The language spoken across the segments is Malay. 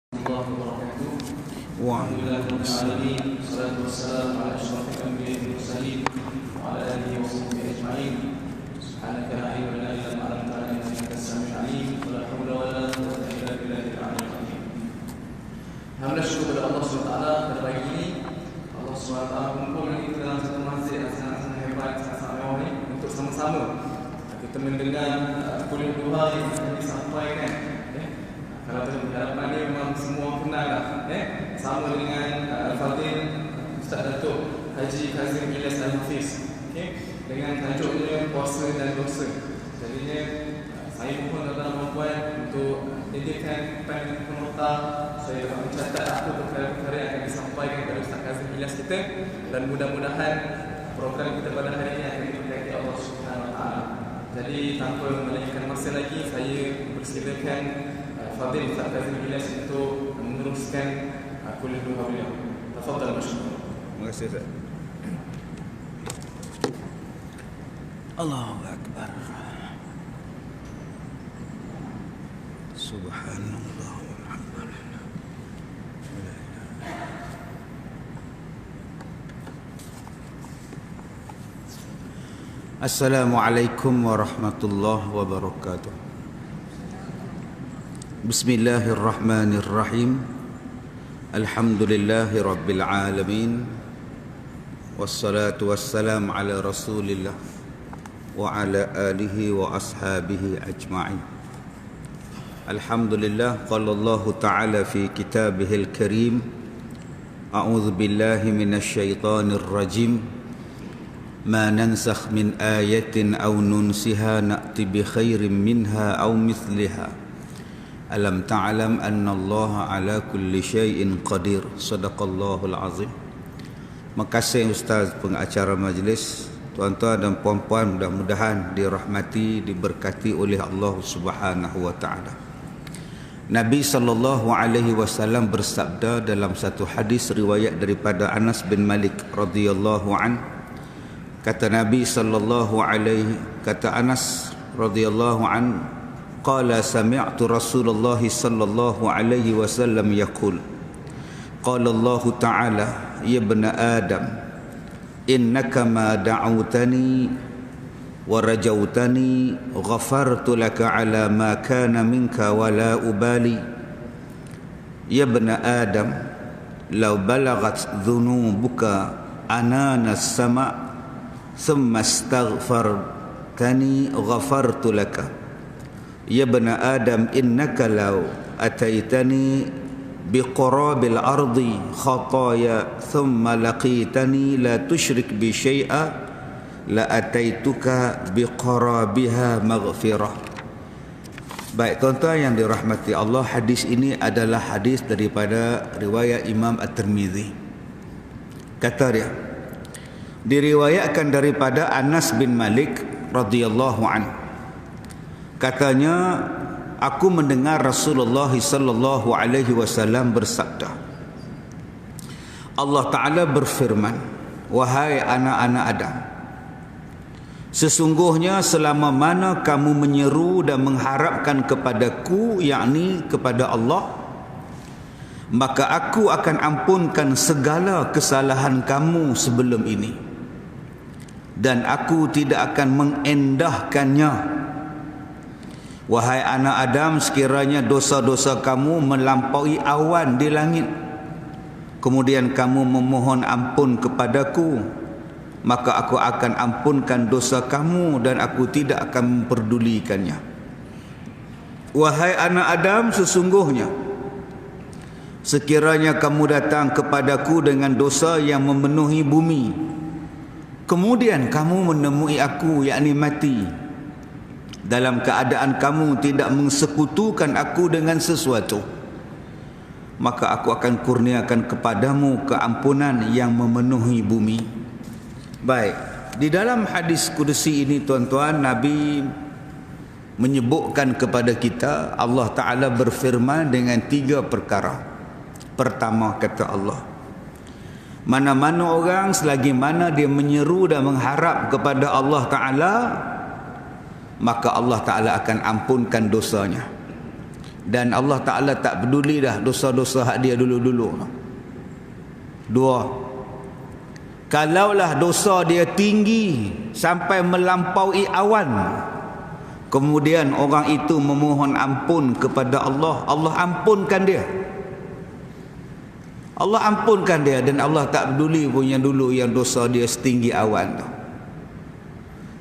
Alhamdulillahirrahmanirrahim. Wassalatu wassalamu ala asyrafil anbiya'i wal mursalin wa ala alihi wa sahbihi ajma'in. Subhanaka la ilma lana illa ma 'allamtana innaka antas samiul 'alim. Wa la haula wa la quwwata illa billahil 'aliyyil 'azim. Alhamdulillah, syukur kepada Allah SWT pada pagi ini. Allah SWT mengumpulkan kita dalam satu masjid yang sangat-sangat hebat, sangat-sangat mewah ini untuk sama-sama kita mendengar kuliah duha yang disampaikan. Kalau harapan ni memang semua kenal lah, sama dengan Al-Fadhil Ustaz Datuk Haji Kazim Ilyas Al-Hafiz, dengan tajuknya puasa dan dosa. Jadinya saya mohon tuan-tuan dan puan untuk jadikan pen penota, saya dapat mencatat apa perkara-perkara yang akan disampaikan kepada Ustaz Kazim Ilyas kita, dan mudah-mudahan program kita pada hari ini akan diberkati Allah Subhanahu Wa Taala. Jadi tanpa melengahkan masa lagi, saya persilakan Fadil Ustaz Kazim Ilyas untuk meneruskan kuliah duha beliau. Tafadhal masyaallah. Terima kasih Ustaz. Allahu Akbar. Subhanallah walhamdulillah. Assalamualaikum warahmatullahi wabarakatuh. Bismillahirrahmanirrahim. Alhamdulillahi rabbil alamin. Wassalatu wassalamu ala rasulillah wa ala alihi wa ashabihi ajma'in. Alhamdulillah, qala Allah ta'ala fi kitabihil karim, a'udzu billahi minasy syaithanir rajim, ma nansakh min ayatin aw nunsiha na'ti bi khairin minha aw mithliha. Alam ta'lam anna Allah ala kulli syai'in qadir. Sadaqallahul azim. Makasih Ustaz pengacara majlis, tuan-tuan dan puan-puan, mudah-mudahan dirahmati, diberkati oleh Allah Subhanahu wa taala. Nabi sallallahu alaihi wasallam bersabda dalam satu hadis riwayat daripada Anas bin Malik radhiyallahu an. Kata Nabi sallallahu alaihi, kata Anas radhiyallahu an, qala sami'tu Rasulullah sallallahu alaihi wasallam yaqul, qala Allah ta'ala, ya ibna Adam, innaka ma da'awtani wa rajawtani ghafartu laka ala ma kana minka wa la ubali. Ya ibna Adam, law balagat dhunubuka anana as-sama' thumma astaghfartani ghafartu laka. Ya ibna Adam, innaka law ataitani biqarabil ardi khataya thumma laqitani la tusyrik bi syai'a la ataituka biqarabiha maghfirah. Baik tuan-tuan yang dirahmati Allah, hadis ini adalah hadis daripada riwayat Imam At-Tirmizi. Kata dia, diriwayatkan daripada Anas bin Malik radhiyallahu anhu. Katanya, aku mendengar Rasulullah sallallahu alaihi wasallam bersabda, Allah Ta'ala berfirman, wahai anak-anak Adam, sesungguhnya selama mana kamu menyeru dan mengharapkan kepadaku, yakni kepada Allah, maka aku akan ampunkan segala kesalahan kamu sebelum ini, dan aku tidak akan mengendahkannya. Wahai anak Adam, sekiranya dosa-dosa kamu melampaui awan di langit, kemudian kamu memohon ampun kepadaku, maka aku akan ampunkan dosa kamu dan aku tidak akan memperdulikannya. Wahai anak Adam, sesungguhnya sekiranya kamu datang kepadaku dengan dosa yang memenuhi bumi, kemudian kamu menemui aku, yakni mati, dalam keadaan kamu tidak mensekutukan aku dengan sesuatu, maka aku akan kurniakan kepadamu keampunan yang memenuhi bumi. Baik, di dalam hadis kudusi ini tuan-tuan, Nabi menyebutkan kepada kita, Allah Ta'ala berfirman dengan 3 perkara. Pertama, kata Allah, mana-mana orang selagi mana dia menyeru dan mengharap kepada Allah Ta'ala, maka Allah Ta'ala akan ampunkan dosanya. Dan Allah Ta'ala tak peduli dah dosa-dosa hak dia dulu-dulu. Dua, kalaulah dosa dia tinggi sampai melampaui awan, kemudian orang itu memohon ampun kepada Allah, Allah ampunkan dia. Allah ampunkan dia, dan Allah tak peduli punya dulu yang dosa dia setinggi awan tu.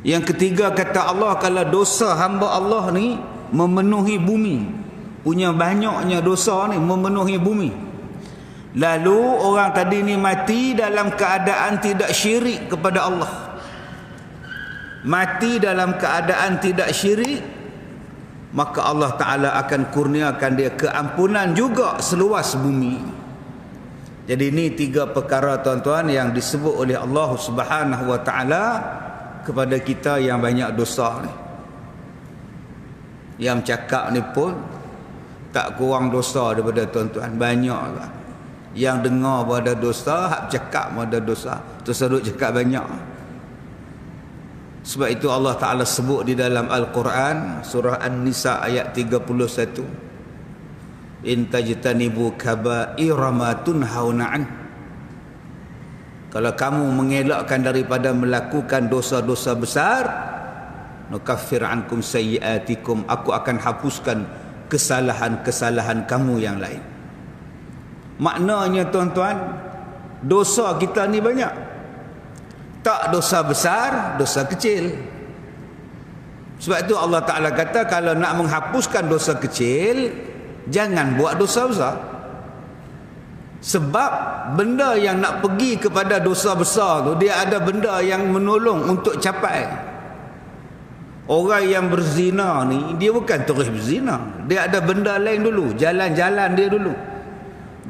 Yang ketiga, kata Allah, kalau dosa hamba Allah ni memenuhi bumi, punya banyaknya dosa ni memenuhi bumi, lalu orang tadi ni mati dalam keadaan tidak syirik kepada Allah, mati dalam keadaan tidak syirik, maka Allah Ta'ala akan kurniakan dia keampunan juga seluas bumi. Jadi ini 3 perkara tuan-tuan yang disebut oleh Allah Subhanahu Wa Ta'ala kepada kita yang banyak dosa ni. Yang cakap ni pun tak kurang dosa daripada tuan-tuan, banyak lah. Yang dengar pada dosa, hak cakap pada dosa, terus cakap banyak. Sebab itu Allah Ta'ala sebut di dalam Al-Quran surah An-Nisa ayat 31, in tajtanibu kaba'ira ma tunhauna an. Kalau kamu mengelakkan daripada melakukan dosa-dosa besar, nukaffir ankum sayyiatikum, aku akan hapuskan kesalahan-kesalahan kamu yang lain. Maknanya tuan-tuan, dosa kita ni banyak. Tak dosa besar, dosa kecil. Sebab itu Allah Ta'ala kata, kalau nak menghapuskan dosa kecil, jangan buat dosa besar. Sebab benda yang nak pergi kepada dosa besar tu, dia ada benda yang menolong untuk capai. Orang yang berzina ni, dia bukan terus berzina, dia ada benda lain dulu, jalan-jalan dia dulu,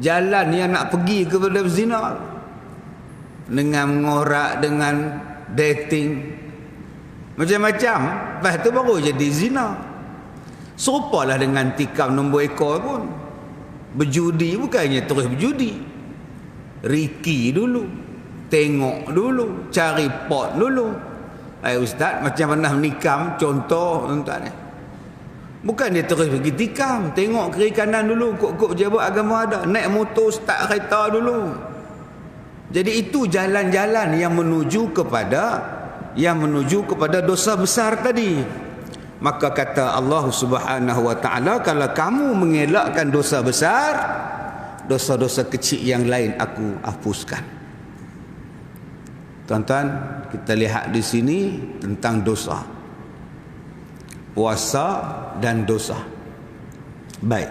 jalan yang nak pergi kepada berzina, dengan mengorak, dengan dating, macam-macam. Lepas tu baru jadi zina. Serupalah dengan tikam nombor ekor pun. Berjudi bukannya terus berjudi. Riki dulu, tengok dulu, cari pot dulu. Ustaz, macam mana menikam, contoh tuan-tuan ni. Bukan dia terus pergi tikam, tengok kiri kanan dulu, kok-kok pejabat agama ada, naik motor, start kereta dulu. Jadi itu jalan-jalan yang menuju kepada dosa besar tadi. Maka kata Allah Subhanahu Wa Ta'ala, kalau kamu mengelakkan dosa besar, dosa-dosa kecil yang lain aku hapuskan. Tuan-tuan, kita lihat di sini tentang dosa, puasa dan dosa. Baik,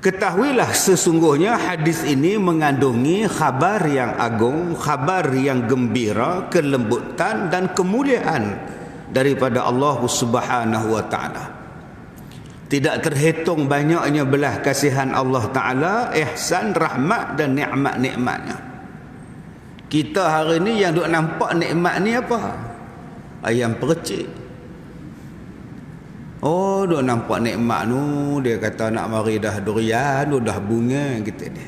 ketahuilah sesungguhnya hadis ini mengandungi khabar yang agung, khabar yang gembira, kelembutan dan kemuliaan daripada Allah Subhanahu Wa Ta'ala. Tidak terhitung banyaknya belah kasihan Allah Ta'ala, ihsan, rahmat dan nikmat-nikmatnya. Kita hari ni yang duk nampak nikmat ni apa? Ayam percik. Oh, duk nampak nikmat tu, dia kata nak mari dah durian, dah bunga kita ni.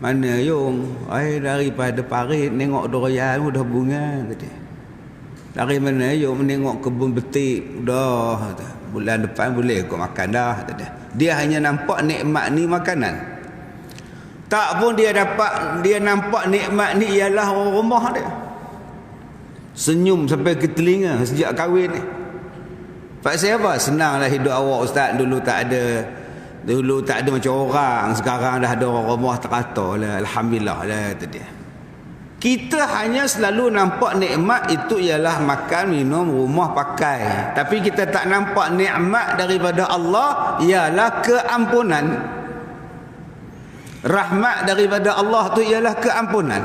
Mana yung? Daripada parit tengok durian dah bunga kita. Dari mana you menengok kebun betik, dah bulan depan boleh kau makan dah. Dia hanya nampak nikmat ni makanan. Tak pun dia nampak nikmat ni ialah orang rumah dia. Senyum sampai ke telinga sejak kahwin ni. Pasal apa? Senanglah hidup awak ustaz, dulu tak ada macam orang, sekarang dah ada orang rumah teratur lah, alhamdulillah lah tu dia. Kita hanya selalu nampak nikmat itu ialah makan, minum, rumah, pakai. Tapi kita tak nampak nikmat daripada Allah ialah keampunan. Rahmat daripada Allah tu ialah keampunan.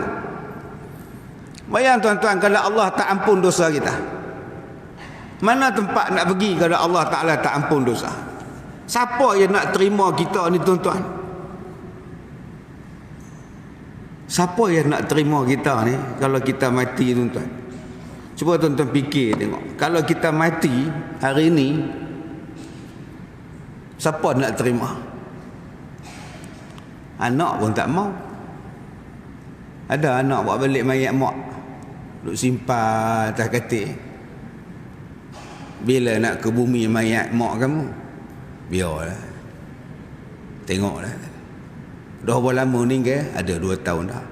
Bayang tuan-tuan, kalau Allah tak ampun dosa kita, mana tempat nak pergi kalau Allah Ta'ala tak ampun dosa? Siapa yang nak terima kita ni tuan-tuan? Siapa yang nak terima kita ni kalau kita mati tuan-tuan? Cuba tuan-tuan fikir tengok. Kalau kita mati hari ni, siapa nak terima? Anak pun tak mau. Ada anak bawa balik mayat mak, duk simpan atas katil. Bila nak ke bumi mayat mak kamu? Biarlah. Tengoklah. Dah berapa lama meninggal? Ada 2 tahun dah.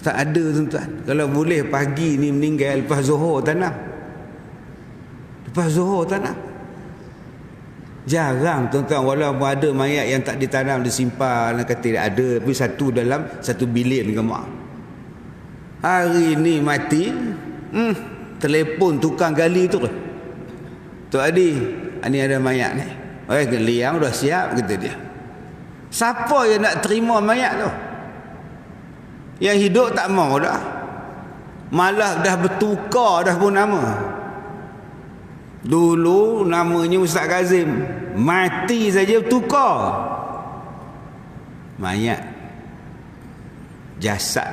Tak ada tuan-tuan. Kalau boleh pagi ni meninggal, lepas Zuhur tanam. Lepas Zuhur tanam. Jarang tuan-tuan, walaupun ada mayat yang tak ditanam, disimpan, kata tidak ada, tapi satu dalam 1 bilion gambar. Hari ni mati, telefon tukang gali tu. Tok Adi, ni ada mayat ni. Liang dah siap, kata dia. Siapa yang nak terima mayat tu? Yang hidup tak mau dah. Malah dah bertukar dah pun nama. Dulu namanya Ustaz Kazim, mati saja bertukar. Mayat, jasad,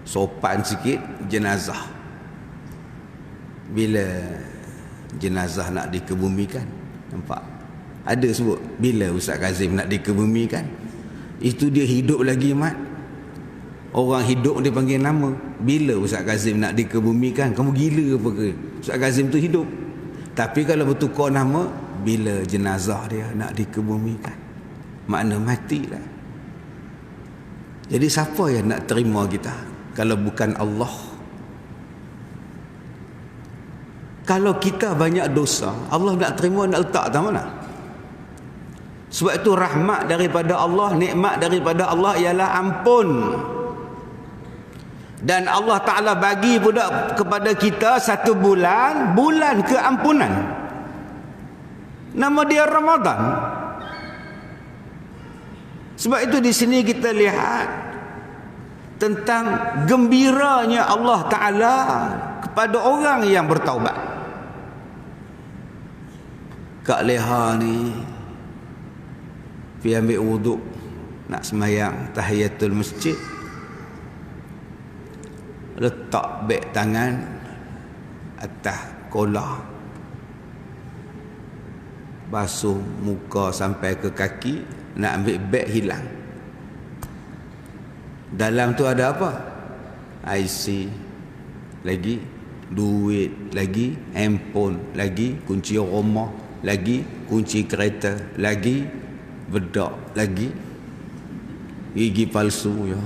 sopan sikit, jenazah. Bila jenazah nak dikebumikan, nampak? Ada sebut bila Ustaz Kazim nak dikebumikan. Itu dia hidup lagi, mat. Orang hidup dia panggil nama. Bila Ustaz Kazim nak dikebumikan? Kamu gila apa ke? Ustaz Kazim tu hidup. Tapi kalau bertukar nama, bila jenazah dia nak dikebumikan, makna matilah. Jadi siapa yang nak terima kita kalau bukan Allah? Kalau kita banyak dosa, Allah nak terima, nak letak tak mana? Sebab itu rahmat daripada Allah, nikmat daripada Allah ialah ampun. Dan Allah Ta'ala bagi pula kepada kita 1 bulan, bulan keampunan. Nama dia Ramadan. Sebab itu di sini kita lihat tentang gembiranya Allah Ta'ala kepada orang yang bertaubat. Kak Leha ni pergi ambil wuduk nak semayang tahiyatul masjid, letak beg tangan atas kola, basuh muka sampai ke kaki, nak ambil beg hilang. Dalam tu ada apa? IC lagi, duit lagi, handphone lagi, kunci rumah lagi, kunci kereta lagi, bedak lagi, gigi palsu, ya.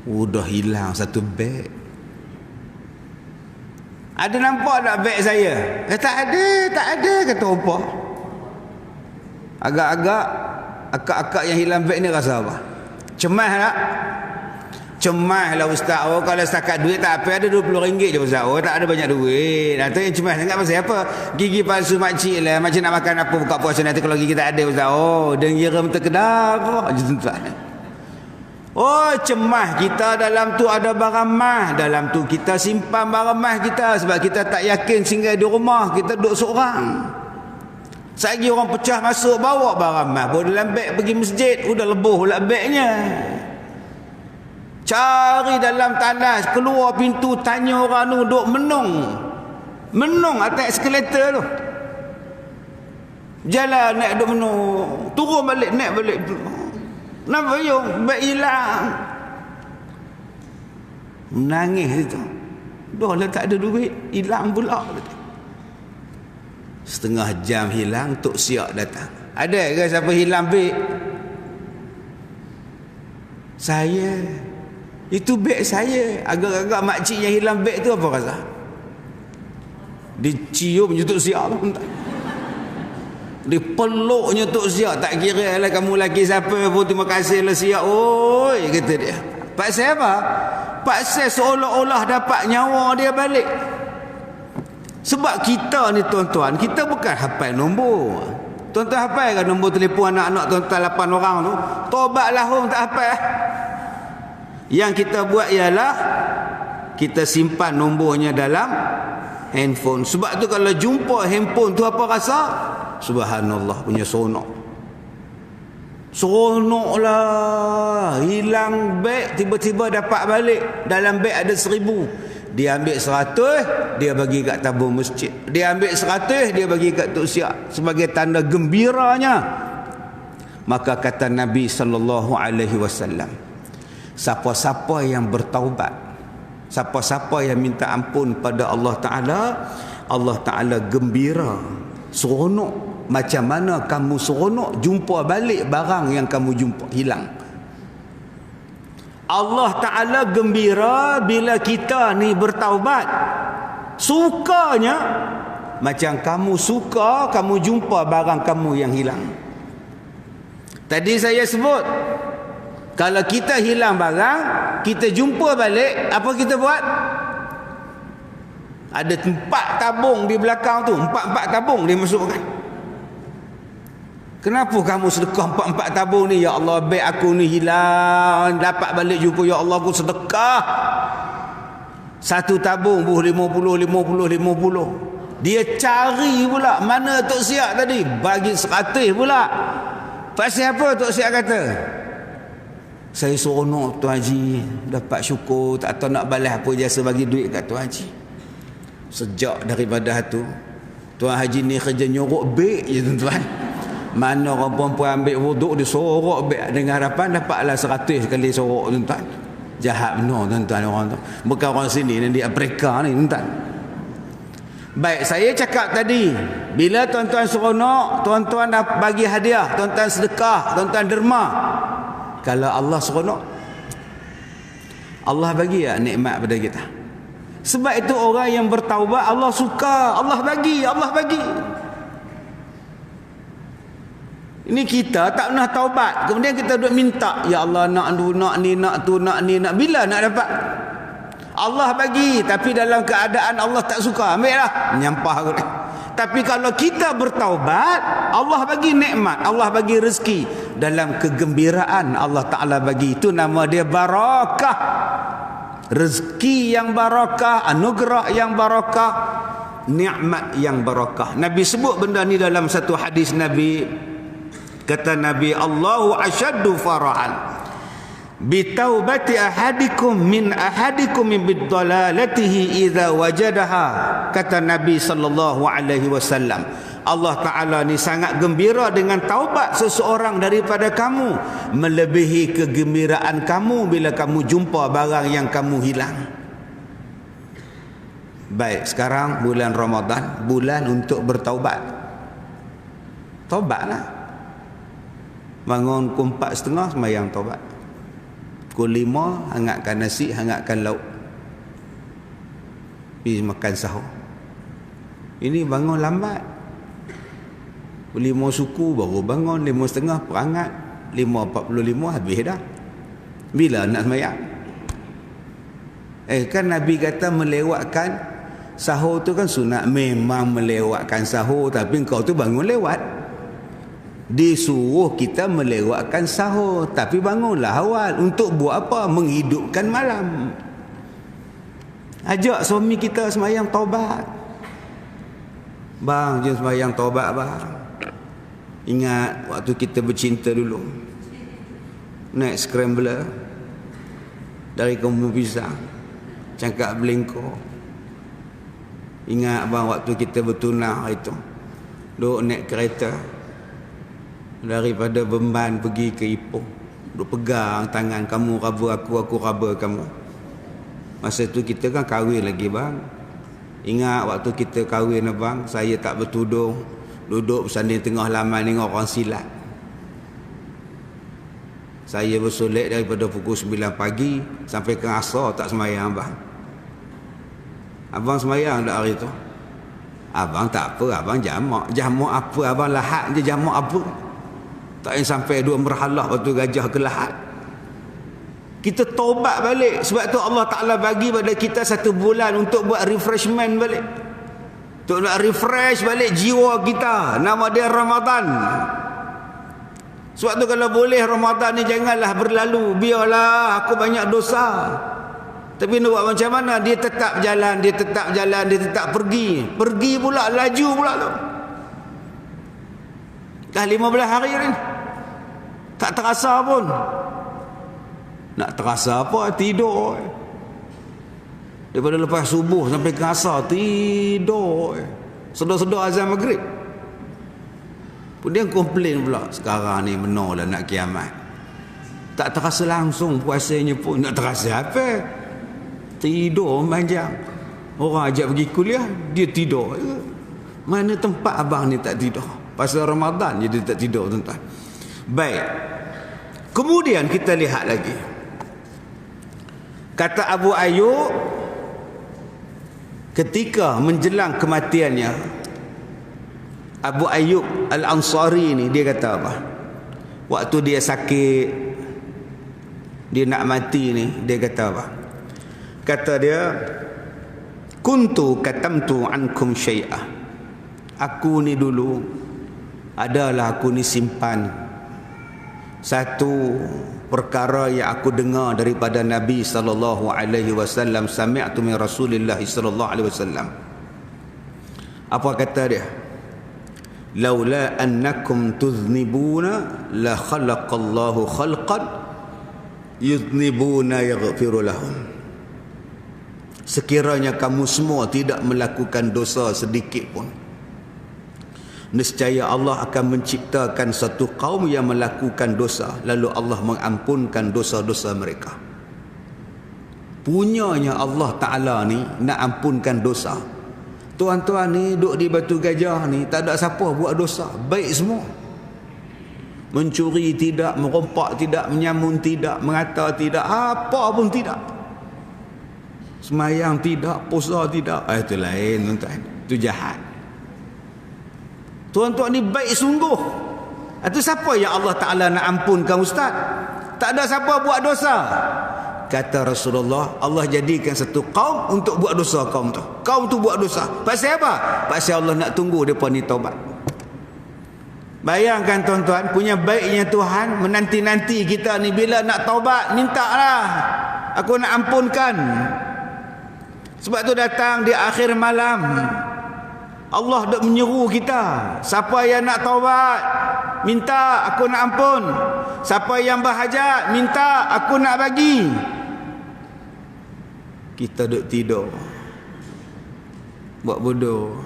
Udah hilang 1 beg. Ada nampak tak beg saya? Tak ada, kata opa. Agak-agak akak-akak yang hilang beg ni rasa apa? Cemas tak? Cemas lah ustaz. Oh, kalau setakat duit tak apa, ada RM20 je ustaz. Oh, tak ada banyak duit. Nanti yang cemas sangat pasal apa? Gigi palsu makcik lah. Macam nak makan apa buka puasa nanti kalau gigi tak ada ustaz. Oh, dengira terkedap. Oh, cemas kita dalam tu ada barang mah. Dalam tu kita simpan barang mah kita. Sebab kita tak yakin singgah di rumah. Kita duduk seorang. Sagi orang pecah masuk, bawa barang mah. Bawa dalam beg pergi masjid. Udah lebuh pula begnya. Cari dalam tandas, keluar pintu, tanya orang tu, duduk menung atas eskalator tu. Jalan naik duduk menung, turun balik, naik balik. Kenapa yung beg hilang? Menangis itu. Dah lah tak ada duit, hilang pula. Setengah jam hilang, Tok Siak datang. Ada ke siapa hilang beg? Saya. Itu beg saya. Agak-agak makcik yang hilang beg tu apa rasa? Dicium je Tok Siak tu. Dipeluknya Tok Siak. Tak kira lah kamu lelaki siapa pun, terima kasih lah Siak. Oi, kata dia. Pasal apa? Pasal seolah-olah dapat nyawa dia balik. Sebab kita ni tuan-tuan, kita bukan hafal nombor. Tuan-tuan hafal kan nombor telefon anak-anak tuan-tuan 8 orang tu? Tobatlah orang tak hafal. Yang kita buat ialah kita simpan nombornya dalam handphone. Sebab tu kalau jumpa handphone tu apa rasa? Subhanallah, punya seronok. Seronok lah. Hilang beg, tiba-tiba dapat balik. Dalam beg ada 1,000. Dia ambil 100, dia bagi kat tabung masjid. Dia ambil 100, dia bagi kat Tok Siak sebagai tanda gembiranya. Maka kata Nabi SAW, siapa-siapa yang bertaubat, siapa-siapa yang minta ampun pada Allah Ta'ala, Allah Ta'ala gembira, seronok. Macam mana kamu seronok jumpa balik barang yang kamu jumpa hilang. Allah Ta'ala gembira bila kita ni bertaubat. Sukanya macam kamu suka kamu jumpa barang kamu yang hilang. Tadi saya sebut, kalau kita hilang barang, kita jumpa balik, apa kita buat? Ada 4 tabung di belakang tu, 4 tabung dia masukkan. Kenapa kamu sedekah 4 tabung ni? Ya Allah, baik aku ni hilang, dapat balik jumpa. Ya Allah, aku sedekah 1 tabung 50. Dia cari pula mana Tok Siap tadi, bagi 100 pula. Pasal apa Tok Siap kata? Saya seronok Tuan Haji, dapat syukur, tak tahu nak balas apa jasa bagi duit kat Tuan Haji. Sejak daripada tu Tuan Haji ni kerja nyorok beg je tuan-tuan. Mana orang perempuan ambil wuduk, dia sorok beg dengan harapan dapatlah 100 kali sorok tuan-tuan. Jahat benar tuan-tuan orang tu. Bukan orang sini ni, di Afrika ni tuan-tuan. Baik, saya cakap tadi, bila tuan-tuan seronok, tuan-tuan dah bagi hadiah, tuan-tuan sedekah, tuan-tuan derma. Kalau Allah seronok, Allah bagi ya nikmat pada kita. Sebab itu orang yang bertaubat Allah suka, Allah bagi. Ini kita tak pernah taubat, kemudian kita duk minta, ya Allah nak ni, nak tu, nak ni, nak bila nak dapat? Allah bagi, tapi dalam keadaan Allah tak suka, ambil lah, nyampah aku. Tapi kalau kita bertaubat, Allah bagi nikmat, Allah bagi rezeki, dalam kegembiraan Allah Ta'ala bagi. Itu nama dia barakah. Rezeki yang barakah, anugerah yang barakah, nikmat yang barakah. Nabi sebut benda ni dalam satu hadis Nabi. Kata Nabi, Allahu asyaddu farahan bitaubati ahadikum min biddalalatihi idza wajadaha. Kata Nabi sallallahu alaihi wasallam, Allah Ta'ala ni sangat gembira dengan taubat seseorang daripada kamu, melebihi kegembiraan kamu bila kamu jumpa barang yang kamu hilang. Baik, sekarang bulan Ramadan, bulan untuk bertaubat. Taubatlah. Bangun pukul 4.30 sembahyang taubat. Pukul 5 hangatkan nasi, hangatkan lauk, pergi makan sahur. Ini bangun lambat. 5 suku baru bangun, 5.30 perangat, 5.45 habis dah. Bila nak sembahyang? Kan Nabi kata melewatkan sahur tu kan sunat. Memang melewatkan sahur, tapi engkau tu bangun lewat. Disuruh kita melewatkan sahur, tapi bangunlah awal. Untuk buat apa? Menghidupkan malam. Ajak suami kita sembahyang taubat. Bang, jom sembahyang taubat bang. Ingat waktu kita bercinta dulu, naik scrambler dari Kampung Pisang, Cangkak Belengkok. Ingat bang waktu kita bertunang itu, duduk naik kereta daripada Bemban pergi ke Ipoh, duk pegang tangan, kamu raba aku raba kamu. Masa tu kita kan kahwin lagi bang. Ingat waktu kita kahwin abang, saya tak bertudung, duduk bersanding tengah laman tengok orang silat. Saya bersolat daripada pukul 9 pagi sampai ke asar tak sembahyang abang. Abang sembahyang dak hari tu? Abang tak apa, abang jamak. Jamak apa? Abang lahat je, jamak apa? Tak payah sampai 2 merhalah waktu gajah ke lahat. Kita taubat balik. Sebab tu Allah Ta'ala bagi pada kita 1 bulan untuk buat refreshment balik, untuk nak refresh balik jiwa kita. Nama dia Ramadan. Sebab tu kalau boleh Ramadan ni janganlah berlalu. Biarlah aku banyak dosa, tapi nak buat macam mana? Dia tetap jalan, dia tetap pergi pula, laju pula tu. Dah 15 hari ni tak terasa pun. Nak terasa apa? Tidur. Daripada lepas subuh sampai ke asar tidur. Sedar-sedar azan maghrib. Kemudian komplain pula, sekarang ni benarlah nak kiamat. Tak terasa langsung puasanya pun. Nak terasa apa? Tidur panjang. Orang ajak pergi kuliah, dia tidur. Mana tempat abang ni tak tidur? Pasal Ramadan je dia tak tidur, tuan-tuan. Baik. Kemudian kita lihat lagi. Kata Abu Ayyub, ketika menjelang kematiannya, Abu Ayyub Al-Ansari ni, dia kata apa? Waktu dia sakit, dia nak mati ni, dia kata apa? Kata dia, kuntu katamtu ankum syai'ah. Aku ni dulu adalah aku ni simpan satu perkara yang aku dengar daripada Nabi sallallahu alaihi wasallam, sami'tu min Rasulillah sallallahu alaihi wasallam. Apa kata dia? Laula annakum tuznibuna la khalaqallahu khalqan yuznibuna yaghfiru lahum. Sekiranya kamu semua tidak melakukan dosa sedikit pun, nescaya Allah akan menciptakan satu kaum yang melakukan dosa, lalu Allah mengampunkan dosa-dosa mereka. Punyanya Allah Ta'ala ni nak ampunkan dosa. Tuan-tuan ni duduk di Batu Gajah ni, tak ada siapa buat dosa, baik semua. Mencuri tidak, merompak tidak, menyamun tidak, mengata tidak, apa pun tidak. Semayang tidak, puasa tidak. Itu lain, tuan-tuan. Itu jahat. Tuan-tuan ni baik sungguh. Itu siapa yang Allah Ta'ala nak ampunkan, ustaz? Tak ada siapa buat dosa. Kata Rasulullah, Allah jadikan satu kaum untuk buat dosa kaum tu. Kaum tu buat dosa. Pasal apa? Pasal Allah nak tunggu mereka ni taubat. Bayangkan tuan-tuan, punya baiknya Tuhan menanti-nanti kita ni bila nak taubat, mintalah. Aku nak ampunkan. Sebab tu datang di akhir malam, Allah dak menyeru kita, siapa yang nak taubat, minta aku nak ampun. Siapa yang berhajat, minta aku nak bagi. Kita duk tidur, buat bodoh.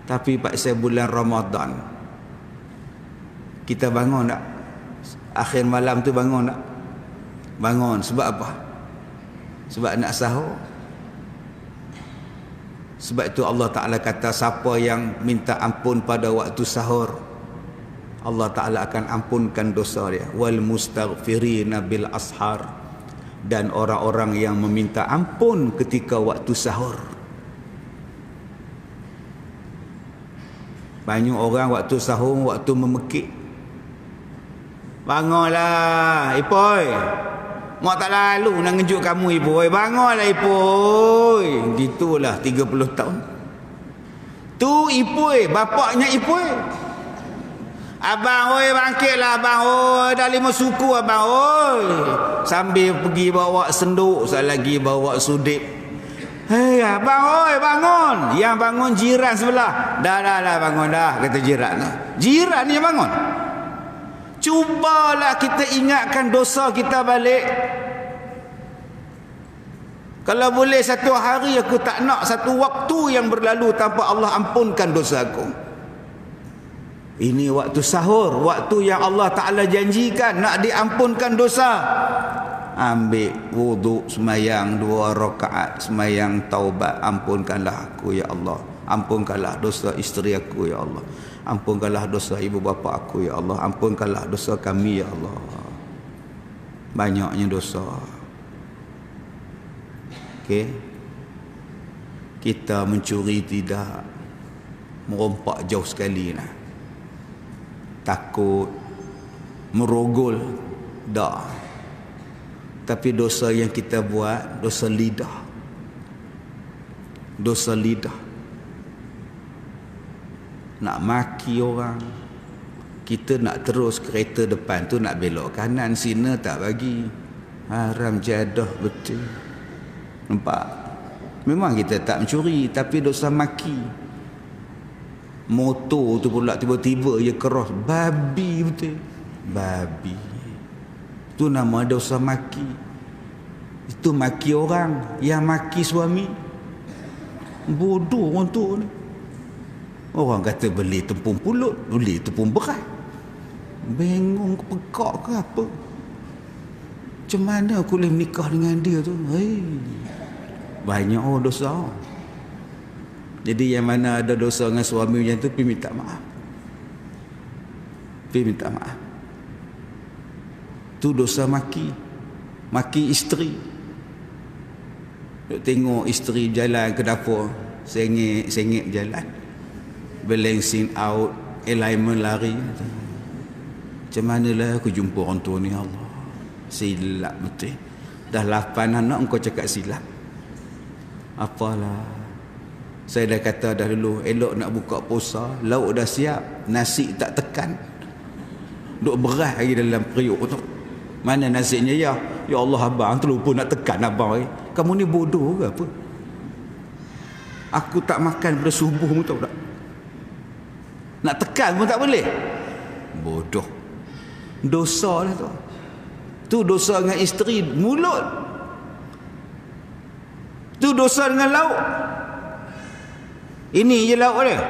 Tapi pasal bulan Ramadan, kita bangun tak? Akhir malam tu bangun tak? Bangun. Sebab apa? Sebab nak sahur. Sebab itu Allah Ta'ala kata, siapa yang minta ampun pada waktu sahur, Allah Ta'ala akan ampunkan dosa dia. Wal mustaghfirina bil ashar. Dan orang-orang yang meminta ampun ketika waktu sahur. Banyak orang waktu sahur, waktu memekik, bangunlah Ipoi, mak tak lalu nak ngejut kamu Ipoi, bangunlah Ipoi. Gitulah 30 tahun tu Ipoi, bapaknya Ipoi. Abang oi, bangkitlah abang oi, dah 5 suku abang oi. Sambil pergi bawa senduk, sekali lagi bawa sudip. Hei abang oi, bangun. Yang bangun jiran sebelah. Dah bangun dah, kata jiran. Jiran ni bangun. Cubalah kita ingatkan dosa kita balik. Kalau boleh satu hari aku tak nak satu waktu yang berlalu tanpa Allah ampunkan dosa aku. Ini waktu sahur, waktu yang Allah Ta'ala janjikan nak diampunkan dosa. Ambil wuduk, semayang 2 rakaat, semayang taubat. Ampunkanlah aku ya Allah. Ampunkanlah dosa isteri aku ya Allah. Ampunkanlah dosa ibu bapa aku ya Allah. Ampunkanlah dosa kami ya Allah. Banyaknya dosa. Okey. Kita mencuri tidak, merompak jauh sekali lah. Takut, merogol dah. Tapi dosa yang kita buat, dosa lidah. Dosa lidah. Nak maki orang, kita nak terus kereta depan tu nak belok kanan, sini tak bagi. Haram jadah betul. Nampak? Memang kita tak mencuri, tapi dosa maki. Motor tu pula tiba-tiba je keras, babi betul. Babi. Itu nama dosa maki. Itu maki orang, yang maki suami. Bodoh orang tu ni. Orang kata beli tepung pulut, beli tepung berat. Bengong pekak ke apa? Macam mana aku boleh menikah dengan dia tu? Hei. banyak dosa. Jadi yang mana ada dosa dengan suami macam tu, pergi minta maaf. Pergi minta maaf. Tu dosa maki isteri. Duk tengok isteri jalan ke dapur, sengit berjalan, balancing out, alignment lari. Macam manalah aku jumpa orang tua ni, Allah, silap betul. Dah 8 anak engkau cakap silap. Apalah, saya dah kata dah dulu, elok nak buka puasa, lauk dah siap, nasi tak tekan, duk beras lagi dalam periuk tu. Mana nasinya? Ya Allah, abang terlupa nak tekan abang. Kamu ni bodoh ke apa? Aku tak makan pada subuh pun, tahu tak? Nak tekan pun tak boleh. Bodoh. Dosa lah tu. Tu dosa dengan isteri, mulut. Tu dosa dengan lauk. Ini je lauk dia.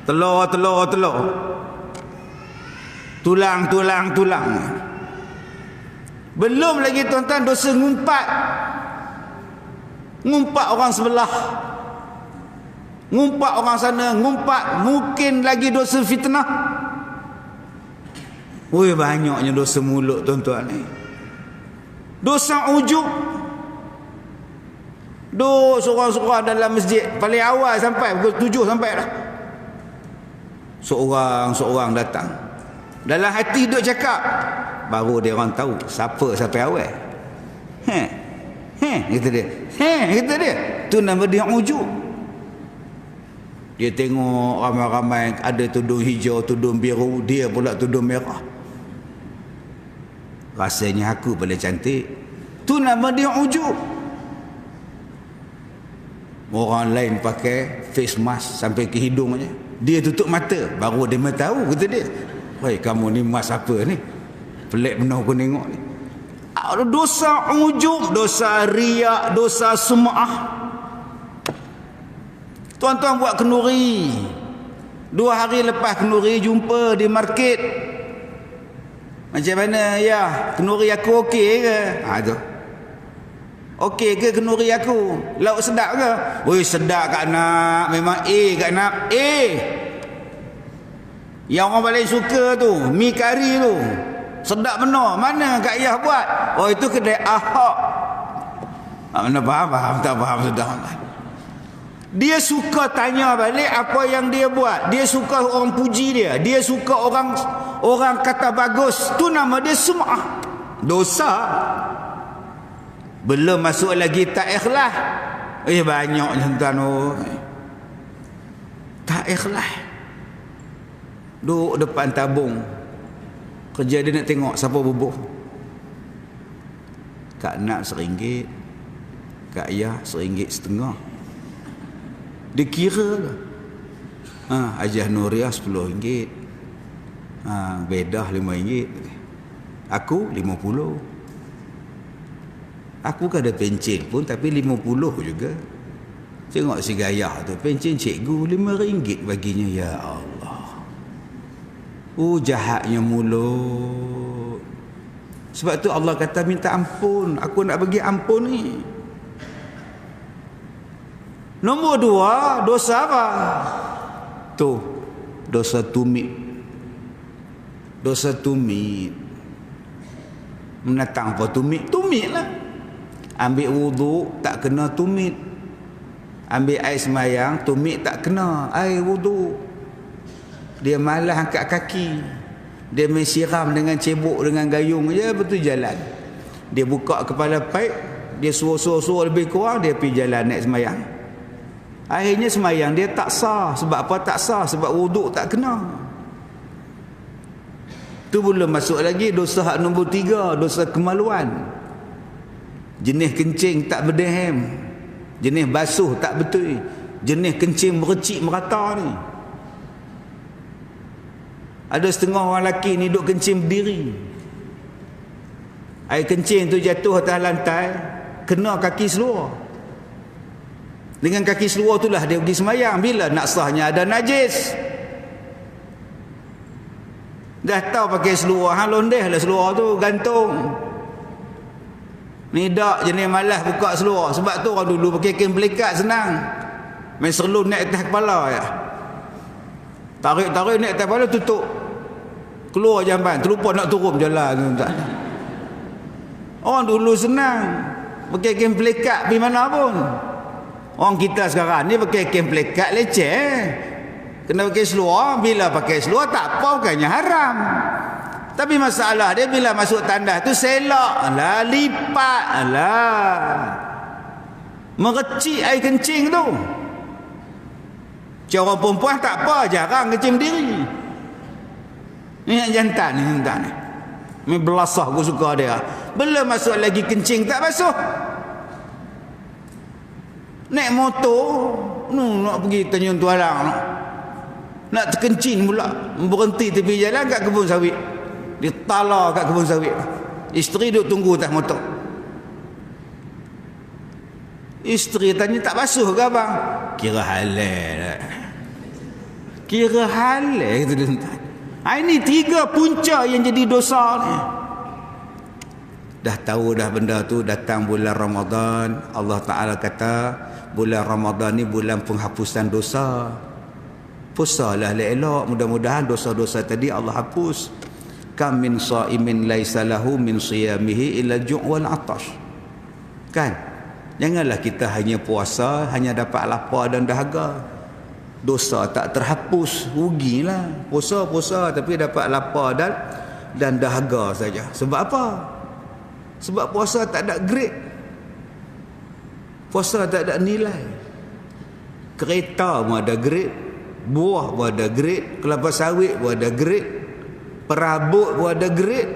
Telur. Tulang. Belum lagi tuan-tuan dosa ngumpat orang sebelah, ngumpat orang sana, mungkin lagi dosa fitnah. Banyaknya dosa mulut tuan-tuan ni. Dosa ujub. Seorang-seorang dalam masjid, paling awal sampai pukul 7 sampai dah. Seorang datang, dalam hati duk cakap, baru dia orang tahu siapa sampai awal. Kata dia. Tu nama dia ujub. Dia tengok ramai-ramai ada tudung hijau, tudung biru, dia pula tudung merah. Rasanya aku boleh cantik. Tu nama dia ujub. Orang lain pakai face mask sampai ke hidungnya, dia tutup mata, baru dia tahu. Kata dia, "Woi, kamu ni mask apa ni? Pelik benar aku tengok ni." Dosa ujub, dosa riak, dosa sum'ah. Tuan-tuan buat kenduri, 2 hari lepas kenduri jumpa di market. Macam mana ya, kenduri aku okey ke? Tu. Okey ke kenduri aku? Lauk sedap ke? Sedap kak nak. Memang A kak nak. Yang orang paling suka tu, mi kari tu. Sedap benar. Mana Kak Ayah buat? Itu kedai Ahok. Mana faham? Tak faham sudah. Dia suka tanya balik apa yang dia buat. Dia suka orang puji dia. Dia suka orang kata bagus. Tu nama dia sum'ah. Dosa. Belum masuk lagi tak ikhlas. Banyak tuan-tuan. Tak ikhlas. Duduk depan tabung. Kerja dia nak tengok siapa bubuh. Kak Nak RM1, Kak Ayah RM1.50. Dia kira lah. Hajah Nuriah RM10. Bedah RM5. Aku RM50. Aku kan ada pencen pun, tapi RM50 juga. Tengok si Gayah tu, pencen cikgu RM5 baginya. Ya Allah. Jahatnya mulut. Sebab tu Allah kata minta ampun. Aku nak bagi ampun ni. Nombor 2, dosa apa? Tu, dosa tumit. Dosa tumit. Menatang apa tumit? Tumit lah. Ambil wuduk tak kena tumit. Ambil air semayang, tumit tak kena air wuduk. Dia malas angkat kaki. Dia main siram dengan cebok, dengan gayung je, betul jalan. Dia buka kepala paip, dia suruh lebih kurang, dia pergi jalan naik semayang. Akhirnya semayang dia tak sah. Sebab apa tak sah? Sebab wuduk tak kena. Tu belum masuk lagi dosa hak nombor 3, dosa kemaluan. Jenis kencing tak berdehem, jenis basuh tak betul, jenis kencing merecik merata ni. Ada setengah orang lelaki ni duk kencing berdiri. Air kencing tu jatuh atas lantai, kena kaki seluar. Dengan kaki seluar itulah dia pergi semayang. Bila nak sahnya ada najis. Dah tahu pakai seluar, londeh lah seluar tu, gantung. Ni dak jenis malas buka seluar. Sebab tu orang dulu pakai kain pelikat senang. Main serlun naik atas kepala ya. Tarik-tarik naik atas kepala tutup. Keluar jamban, terlupa nak turun jalan tu tak. Orang dulu senang. Pakai kain pelikat pergi mana pun. Orang kita sekarang ni pakai kain pelikat leceh. Kena pakai seluar. Bila pakai seluar tak apa, bukannya haram. Tapi masalah dia bila masuk tandas tu selak lah, lipat lah, merecik air kencing tu. Macam orang perempuan tak apa, jarang kencing diri. Ni yang jantan ni, jantan ni. Ni belasah aku suka dia. Belum masuk lagi kencing tak basuh. Naik motor, nak pergi Tanjung Tualang, nak terkencing pula, berhenti tepi jalan kat kebun sawit. Dia tala kat kebun sawit. Isteri duduk tunggu atas motor. Isteri tanya, tak basuh ke abang? Kira halal. Kira halal kata dia. Ini 3 punca yang jadi dosa ni. Dah tahu dah benda tu, datang bulan Ramadan, Allah Ta'ala kata bulan Ramadan ni bulan penghapusan dosa. Puasalah elok, mudah-mudahan dosa-dosa tadi Allah hapus. Kam min sa'imin laisa lahu min siyamihi illa ju' wal 'atash. Kan? Janganlah kita hanya puasa hanya dapat lapar dan dahaga. Dosa tak terhapus, rugilah. Puasa tapi dapat lapar dan dahaga saja. Sebab apa? Sebab puasa tak ada grade. Puasa tak ada nilai. Kereta pun ada grade, buah pun ada grade, kelapa sawit pun ada grade, perabot pun ada grade,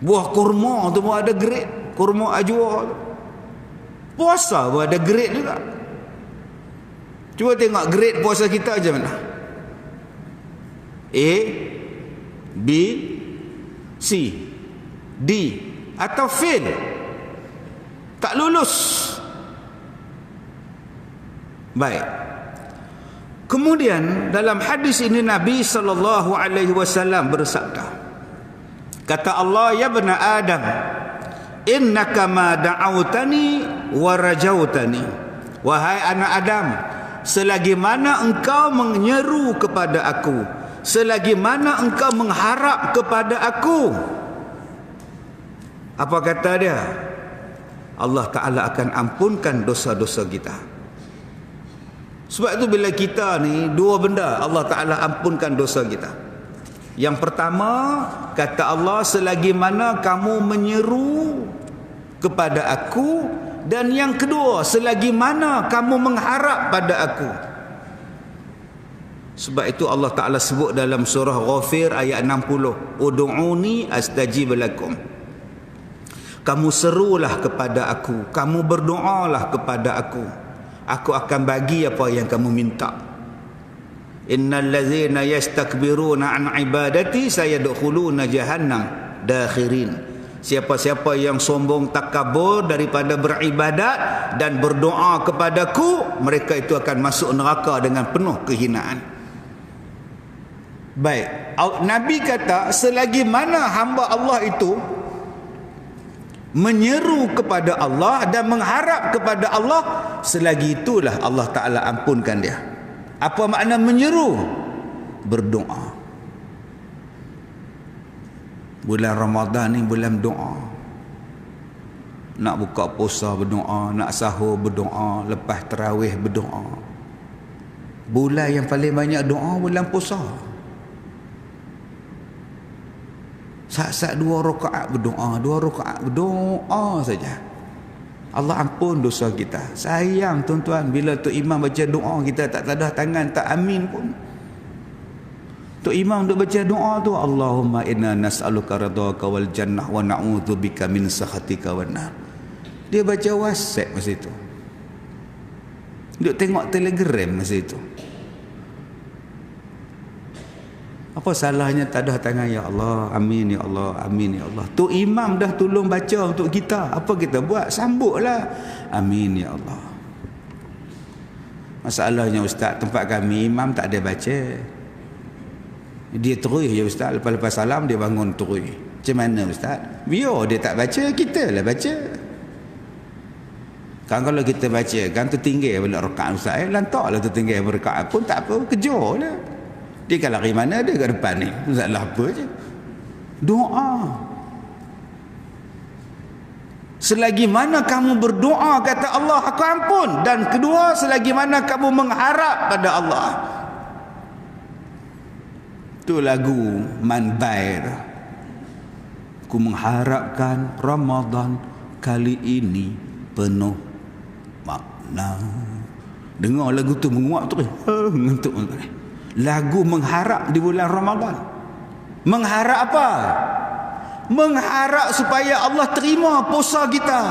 buah kurma tu pun ada grade, kurma ajwa. Puasa pun ada grade juga. Cuba tengok grade puasa kita macam mana. A, B, C, D atau fail. Tak lulus. Baik. Kemudian dalam hadis ini Nabi SAW bersabda. Kata Allah, ya bani Adam, innaka ma da'autani wa rajautani. Wahai anak Adam, selagi mana engkau menyeru kepada aku, selagi mana engkau mengharap kepada aku. Apa kata dia? Allah Ta'ala akan ampunkan dosa-dosa kita. Sebab itu bila kita ni, 2 benda Allah Ta'ala ampunkan dosa kita. Yang pertama, kata Allah, selagi mana kamu menyeru kepada aku. Dan yang kedua, selagi mana kamu mengharap pada aku. Sebab itu Allah Ta'ala sebut dalam surah Ghafir ayat 60. Udu'uni astajib lakum. Kamu serulah kepada aku, kamu berdoalah kepada aku. Aku akan bagi apa yang kamu minta. Innal ladzina yastakbiruna an ibadati sayadkhuluna jahannam dakhirin. Siapa-siapa yang sombong takabur daripada beribadat dan berdoa kepadaku, mereka itu akan masuk neraka dengan penuh kehinaan. Baik, Nabi kata selagi mana hamba Allah itu menyeru kepada Allah dan mengharap kepada Allah, selagi itulah Allah Ta'ala ampunkan dia. Apa makna menyeru? Berdoa. Bulan Ramadan ni bulan doa. Nak buka puasa berdoa, nak sahur berdoa, lepas tarawih berdoa. Bulan yang paling banyak doa bulan puasa. Saat-saat 2 rakaat berdoa, 2 rakaat berdoa saja. Allah ampun dosa kita. Sayang tuan-tuan, bila Tok Imam baca doa kita tak tadah tangan, tak amin pun. Tok Imam duk baca doa tu, Allahumma inna nas'aluka ridhaka wal jannah wa na'udzubika min sakhatika wan nar. Dia baca WhatsApp masa itu. Duk tengok Telegram masa itu. Apa salahnya tak ada tangan, ya Allah, amin ya Allah, amin ya Allah. Tu imam dah tolong baca untuk kita. Apa kita buat? Sambutlah. Amin ya Allah. Masalahnya ustaz, tempat kami imam tak ada baca. Dia terus ya ustaz, lepas salam dia bangun terus. Macam mana ustaz? Biar dia tak baca, kita lah baca. Kan kalau kita baca kan tertinggal balik rakaat ustaz, lantaklah tertinggal berakaat pun tak apa, kejar lah. Dia kalau lari mana dia kat depan ni. Masalah apa je. Doa. Selagi mana kamu berdoa kata Allah aku ampun, dan kedua selagi mana kamu mengharap pada Allah. Tu lagu Manbair. Aku mengharapkan Ramadan kali ini penuh makna. Dengar lagu tu menguap tu ngantuk. Lagu mengharap di bulan Ramadan. Mengharap apa? Mengharap supaya Allah terima puasa kita.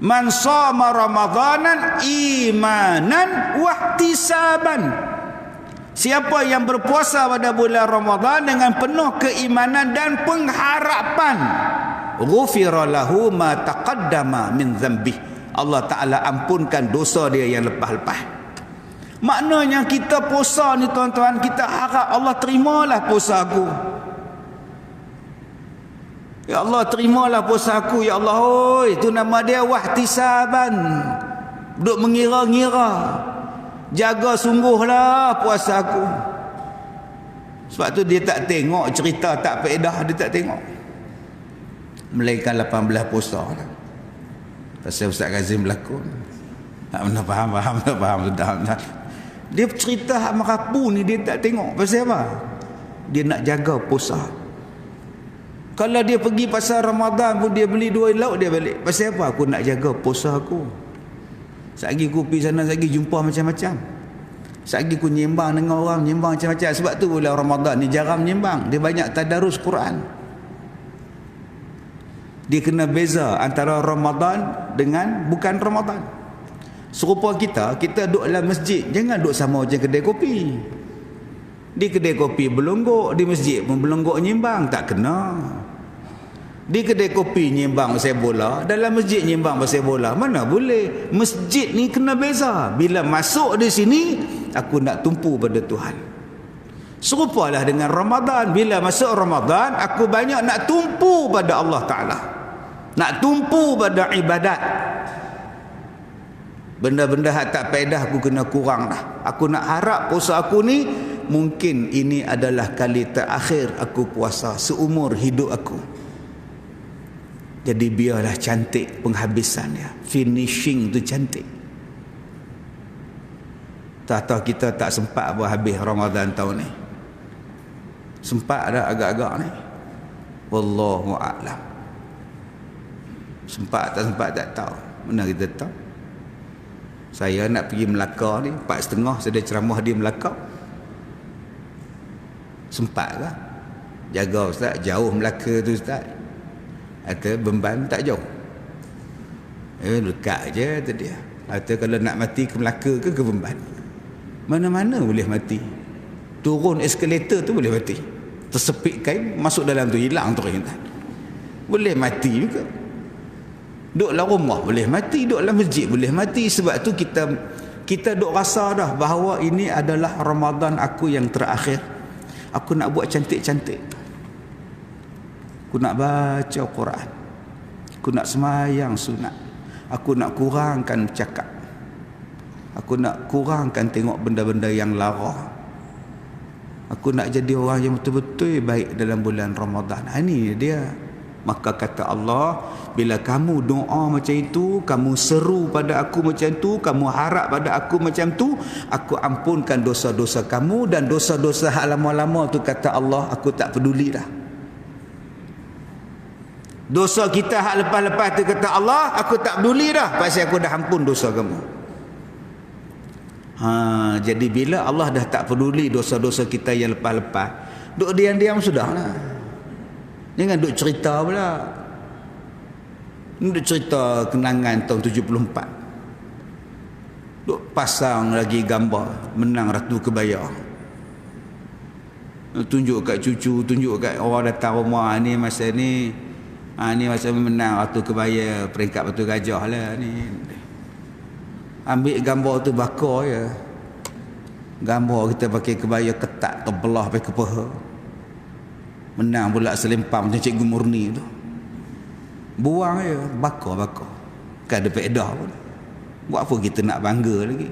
Man shama ramadanan imanan wahtisaban. Siapa yang berpuasa pada bulan Ramadan dengan penuh keimanan dan pengharapan, ghufira lahu ma taqaddama min dhanbih. Allah Taala ampunkan dosa dia yang lepas-lepas. Maknanya kita puasa ni tuan-tuan, kita harap Allah terimalah puasa aku. Ya Allah, terimalah puasa aku ya Allah. Oi, itu nama dia wahtisaban. Duk mengira-ngira. Jaga sungguhlah puasa aku. Sebab tu dia tak tengok cerita tak faedah, dia tak tengok. Melainkan 18 puasa lah. Pasal Ustaz Kazim berlakon. Tak pernah faham sudah. Dia cerita hak merapu ni dia tak tengok. Pasal apa? Dia nak jaga puasa. Kalau dia pergi pasal Ramadan pun dia beli 2 lauk dia balik. Pasal apa? Aku nak jaga puasa aku. Satgi aku pergi sana, satgi jumpa macam-macam. Satgi aku nyembang dengan orang, nyembang macam-macam. Sebab tu bulan Ramadan ni jarang nyembang. Dia banyak tadarus Quran. Dia kena beza antara Ramadan dengan bukan Ramadan. Serupa kita duduk dalam masjid, jangan duduk sama macam kedai kopi. Di kedai kopi berlonggok, di masjid pun berlonggok nyembang, tak kena. Di kedai kopi nyembang pasal bola, dalam masjid nyembang pasal bola, mana boleh. Masjid ni kena beza. Bila masuk di sini, aku nak tumpu pada Tuhan. Serupalah dengan Ramadan. Bila masuk Ramadan, aku banyak nak tumpu pada Allah Ta'ala. Nak tumpu pada ibadat. Benda-benda yang tak faedah aku kena kurang dah. Aku nak harap puasa aku ni, mungkin ini adalah kali terakhir aku puasa seumur hidup aku. Jadi biarlah cantik penghabisannya. Finishing tu cantik. Tak-tak kita tak sempat buat habis Ramadan tahun ni. Sempat dah agak-agak ni. Wallahu a'lam. Sempat tak tahu. Mana kita tahu. Saya nak pergi Melaka ni 4.30 saya dah ceramah di Melaka. Sempat lah. Jaga ustaz, jauh Melaka tu ustaz. Atau Bemban tak jauh. Dekat je tu dia. Atau kalau nak mati ke Melaka ke Bemban. Mana-mana boleh mati. Turun eskalator tu boleh mati. Tersepit kain, masuk dalam tu, hilang tu kain. Boleh mati juga. Duduk dalam rumah boleh mati, duduk dalam masjid boleh mati. Sebab tu kita duk rasa dah bahawa ini adalah Ramadan aku yang terakhir. Aku nak buat cantik-cantik. Aku nak baca Quran. Aku nak semayang sunat. Aku nak kurangkan cakap. Aku nak kurangkan tengok benda-benda yang lara. Aku nak jadi orang yang betul-betul baik dalam bulan Ramadan. Ini dia. Maka kata Allah, bila kamu doa macam itu, kamu seru pada aku macam tu, kamu harap pada aku macam tu, aku ampunkan dosa-dosa kamu. Dan dosa-dosa hak lama-lama tu kata Allah, aku tak peduli dah. Dosa kita hak lepas-lepas tu kata Allah, aku tak peduli dah, pasal aku dah ampun dosa kamu. Jadi bila Allah dah tak peduli dosa-dosa kita yang lepas-lepas, duk diam-diam sudahlah. Jangan duk cerita pula. Duk cerita kenangan tahun 74. Duk pasang lagi gambar menang Ratu Kebaya. Tunjuk kat cucu, tunjuk kat orang datang rumah ni masa ni. Ni masa menang Ratu Kebaya, peringkat Batu Gajah lah ni. Ambil gambar tu bakar je. Gambar kita pakai kebaya ketat terbelah pakai kepaha. Menang pula selempang macam Cikgu Murni tu. Buang je, bakar. Kan ada faedah pun. Buat apa kita nak bangga lagi?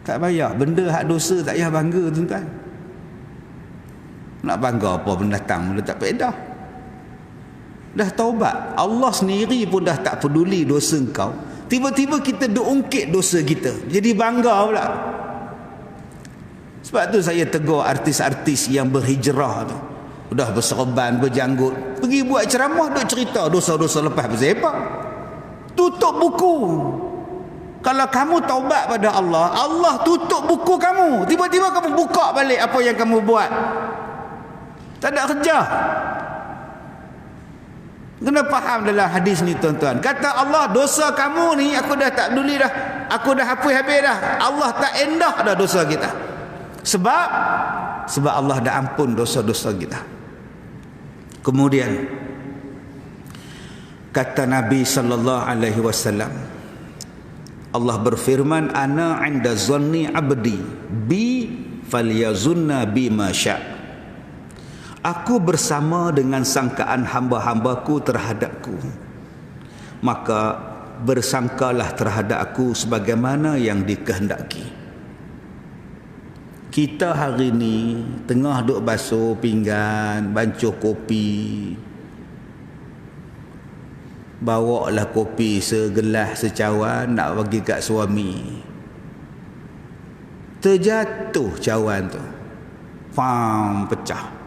Tak payah. Benda hak dosa tak payah bangga, tuan-tuan. Nak bangga apa benda datang, benda tak faedah. Dah taubat, Allah sendiri pun dah tak peduli dosa engkau. Tiba-tiba kita ungkit dosa kita, jadi bangga pula. Sebab tu saya tegur artis-artis yang berhijrah tu. Dah berserban, berjanggut, pergi buat ceramah, duk cerita dosa-dosa lepas pasal apa? Tutup buku. Kalau kamu taubat pada Allah, Allah tutup buku kamu. Tiba-tiba kamu buka balik apa yang kamu buat. Tak ada kerja. Kena faham dalam hadis ni, tuan-tuan. Kata Allah, dosa kamu ni aku dah tak peduli dah. Aku dah hapus habis dah. Allah tak endah dah dosa kita. Sebab Allah dah ampun dosa-dosa kita. Kemudian kata Nabi sallallahu alaihi wasallam, Allah berfirman, ana 'inda zanni 'abdi bi falyazunna bima sya'. Aku bersama dengan sangkaan hamba-hambaku terhadapku, maka bersangkalah terhadap aku sebagaimana yang dikehendaki. Kita hari ni tengah duk basuh pinggan, bancuh kopi, bawalah kopi segelas secawan nak bagi kat suami. Terjatuh cawan tu, pecah.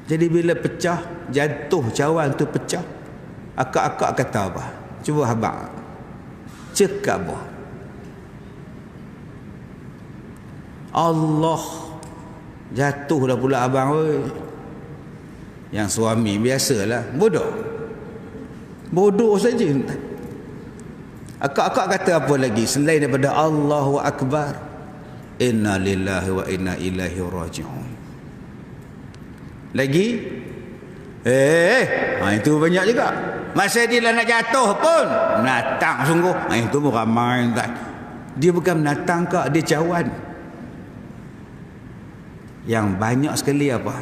Jadi bila pecah, jatuh cawan tu pecah, akak-akak kata apa? Cuba abang cakap apa? Allah, jatuh dah pula abang oi. Yang suami biasalah bodoh saja. Akak-akak kata apa lagi selain daripada Allahu Akbar, inna lillahi wa inna ilaihi raji'un. Lagi itu banyak juga. Masa dia nak jatuh pun menatang sungguh. Itu pun ramai. Dia bukan menatang kak, dia cawan. Yang banyak sekali apa?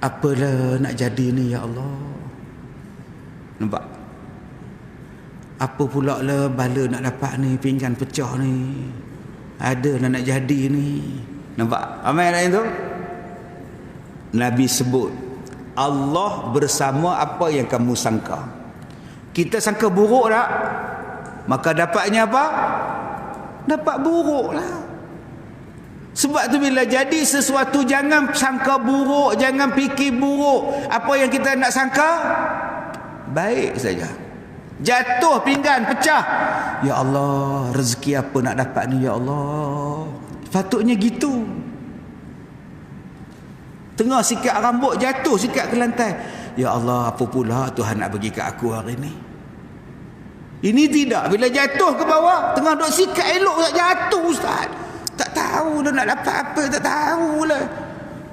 Apalah nak jadi ni ya Allah. Nampak? Apa pula lah bala nak dapat ni, pinggan pecah ni. Ada lah nak jadi ni. Nampak? Ramai lain tu? Nabi sebut, Allah bersama apa yang kamu sangka. Kita sangka buruk tak? Maka dapatnya apa? Dapat buruk lah. Sebab tu bila jadi sesuatu, jangan sangka buruk, jangan fikir buruk. Apa yang kita nak sangka, baik saja. Jatuh pinggan, pecah, ya Allah, rezeki apa nak dapat ni ya Allah. Patutnya gitu. Tengah sikat rambut, jatuh sikat ke lantai, ya Allah, apa pula Tuhan nak bagi kat aku hari ni. Ini tidak. Bila jatuh ke bawah, tengah duk sikat elok, tak jatuh ustaz. Tak tahu dah nak dapat apa, tak tahu lah.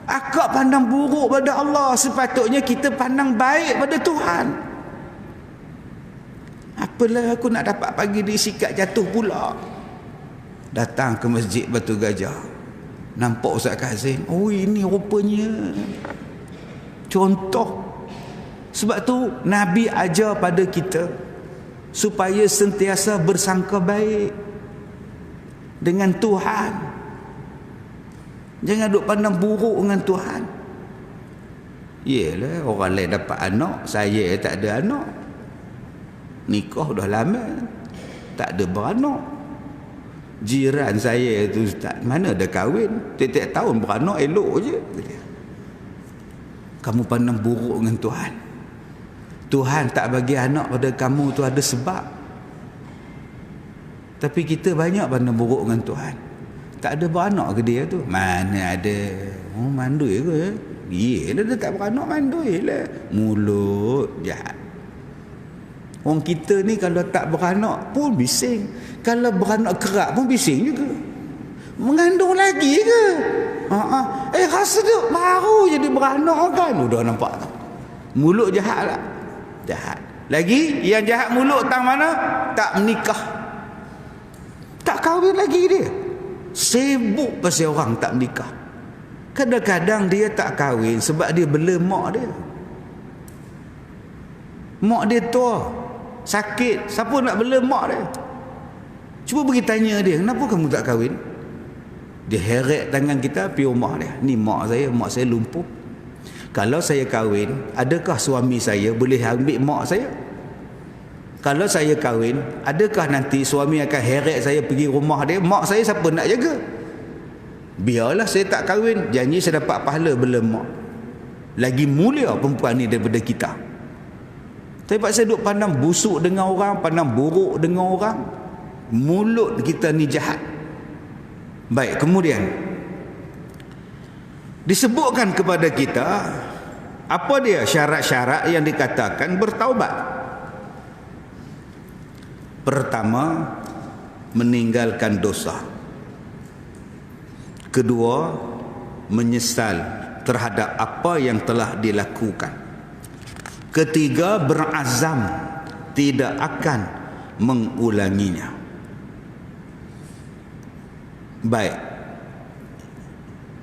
Akak pandang buruk pada Allah. Sepatutnya kita pandang baik pada Tuhan. Apalah aku nak dapat pagi di sikat jatuh pula. Datang ke masjid Batu Gajah, nampak Ustaz Kazim, oh ini rupanya contoh. Sebab tu Nabi ajar pada kita supaya sentiasa bersangka baik dengan Tuhan. Jangan duk pandang buruk dengan Tuhan. Yelah, orang lain dapat anak, saya tak ada anak. Nikah dah lama, tak ada beranak. Jiran saya tu ustaz, mana ada kahwin, tiap-tiap tahun beranak elok je. Kamu pandang buruk dengan Tuhan. Tuhan tak bagi anak pada kamu tu ada sebab. Tapi kita banyak pandang buruk dengan Tuhan. Tak ada beranak ke dia tu? Mana ada. Oh, mandui ke? Yelah, dia tak beranak, mandui lah. Mulut jahat. Orang kita ni kalau tak beranak pun bising. Kalau beranak kerak pun bising juga. Mengandung lagi ke? Rasa tu baru jadi beranak kan. Udah nampak tu. Mulut jahat lah. Jahat. Lagi yang jahat mulut tang mana? Tak menikah. Tak kahwin lagi dia. Sibuk pasal orang tak menikah. Kadang-kadang dia tak kahwin sebab dia bela mak dia. Mak dia tua, sakit, siapa nak bela mak dia? Cuba pergi tanya dia, kenapa kamu tak kahwin? Dia heret tangan kita pergi rumah dia. Ni mak saya lumpuh. Kalau saya kahwin, adakah suami saya boleh ambil mak saya? Kalau saya kahwin, adakah nanti suami akan heret saya pergi rumah dia? Mak saya siapa nak jaga? Biarlah saya tak kahwin, janji saya dapat pahala bela mak. Lagi mulia perempuan ni daripada kita. Tapi pasal duk pandang busuk dengan orang, pandang buruk dengan orang, mulut kita ni jahat. Baik, kemudian disebutkan kepada kita apa dia syarat-syarat yang dikatakan bertaubat. Pertama, meninggalkan dosa. Kedua, menyesal terhadap apa yang telah dilakukan. Ketiga, berazam tidak akan mengulanginya. Baik.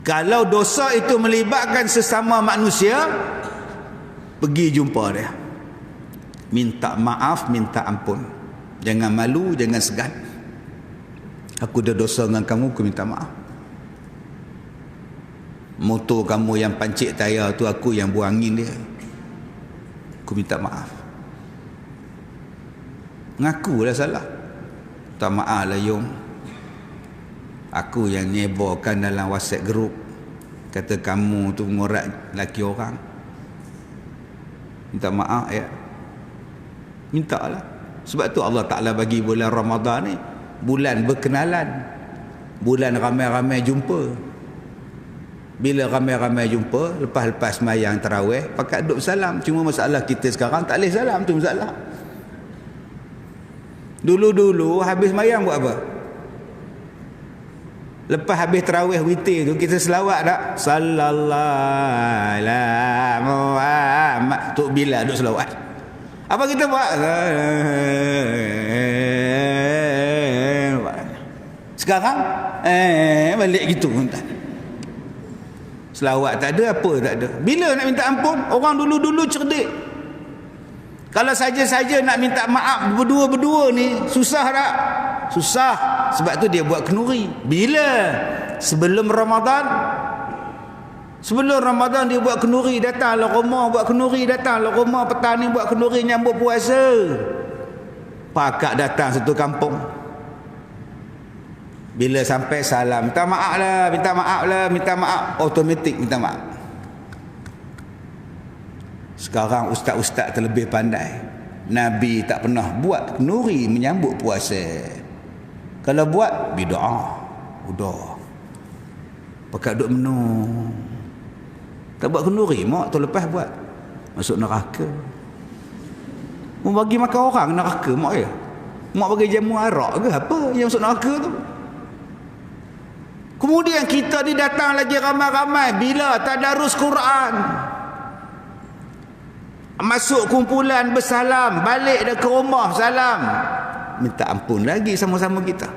Kalau dosa itu melibatkan sesama manusia, pergi jumpa dia. Minta maaf, minta ampun. Jangan malu, jangan segan. Aku ada dosa dengan kamu, aku minta maaf. Motor kamu yang pancit tayar tu, aku yang buang angin dia. Aku minta maaf. Ngakulah salah. Tak maaf lah Yong. Aku yang nyeborkan dalam WhatsApp group. Kata kamu tu ngorak laki orang. Minta maaf ya. Minta lah. Sebab tu Allah Ta'ala bagi bulan Ramadan ni bulan berkenalan. Bulan ramai-ramai jumpa. Bila ramai-ramai jumpa, lepas-lepas sembahyang tarawih, pakat duduk salam. Cuma masalah kita sekarang tak boleh salam, tu masalah. Dulu-dulu habis sembahyang buat apa? Lepas habis tarawih witir tu, kita selawat tak? Sallallahu alaihi Muhammad. Tok Bilal duduk selawat. Apa kita buat? Sekarang balik gitu. Selawat tak ada, apa tak ada. Bila nak minta ampun? Orang dulu-dulu cerdik. Kalau saja-saja nak minta maaf berdua-berdua ni, susah tak? Susah. Sebab tu dia buat kenduri. Bila? Sebelum Ramadan. Sebelum Ramadan dia buat kenduri. Datanglah rumah buat kenduri. Datanglah rumah petang ni buat kenduri nyambut puasa. Pakak datang satu kampung. Bila sampai salam, minta maaf lah, minta maaf lah, minta maaf. Automatik minta maaf. Sekarang ustaz-ustaz terlebih pandai. Nabi tak pernah buat kenduri menyambut puasa. Kalau buat, bid'ah. Udah. Pakat duduk menung. Tak buat kenduri, mak tu lepas buat. Masuk neraka. Mau bagi makan orang neraka, mak ya? Mak bagi jamu arak ke apa yang masuk neraka tu? Kemudian kita ni datang lagi ramai-ramai. Bila tadarus Quran, masuk kumpulan bersalam, balik dah ke rumah salam, minta ampun lagi sama-sama kita.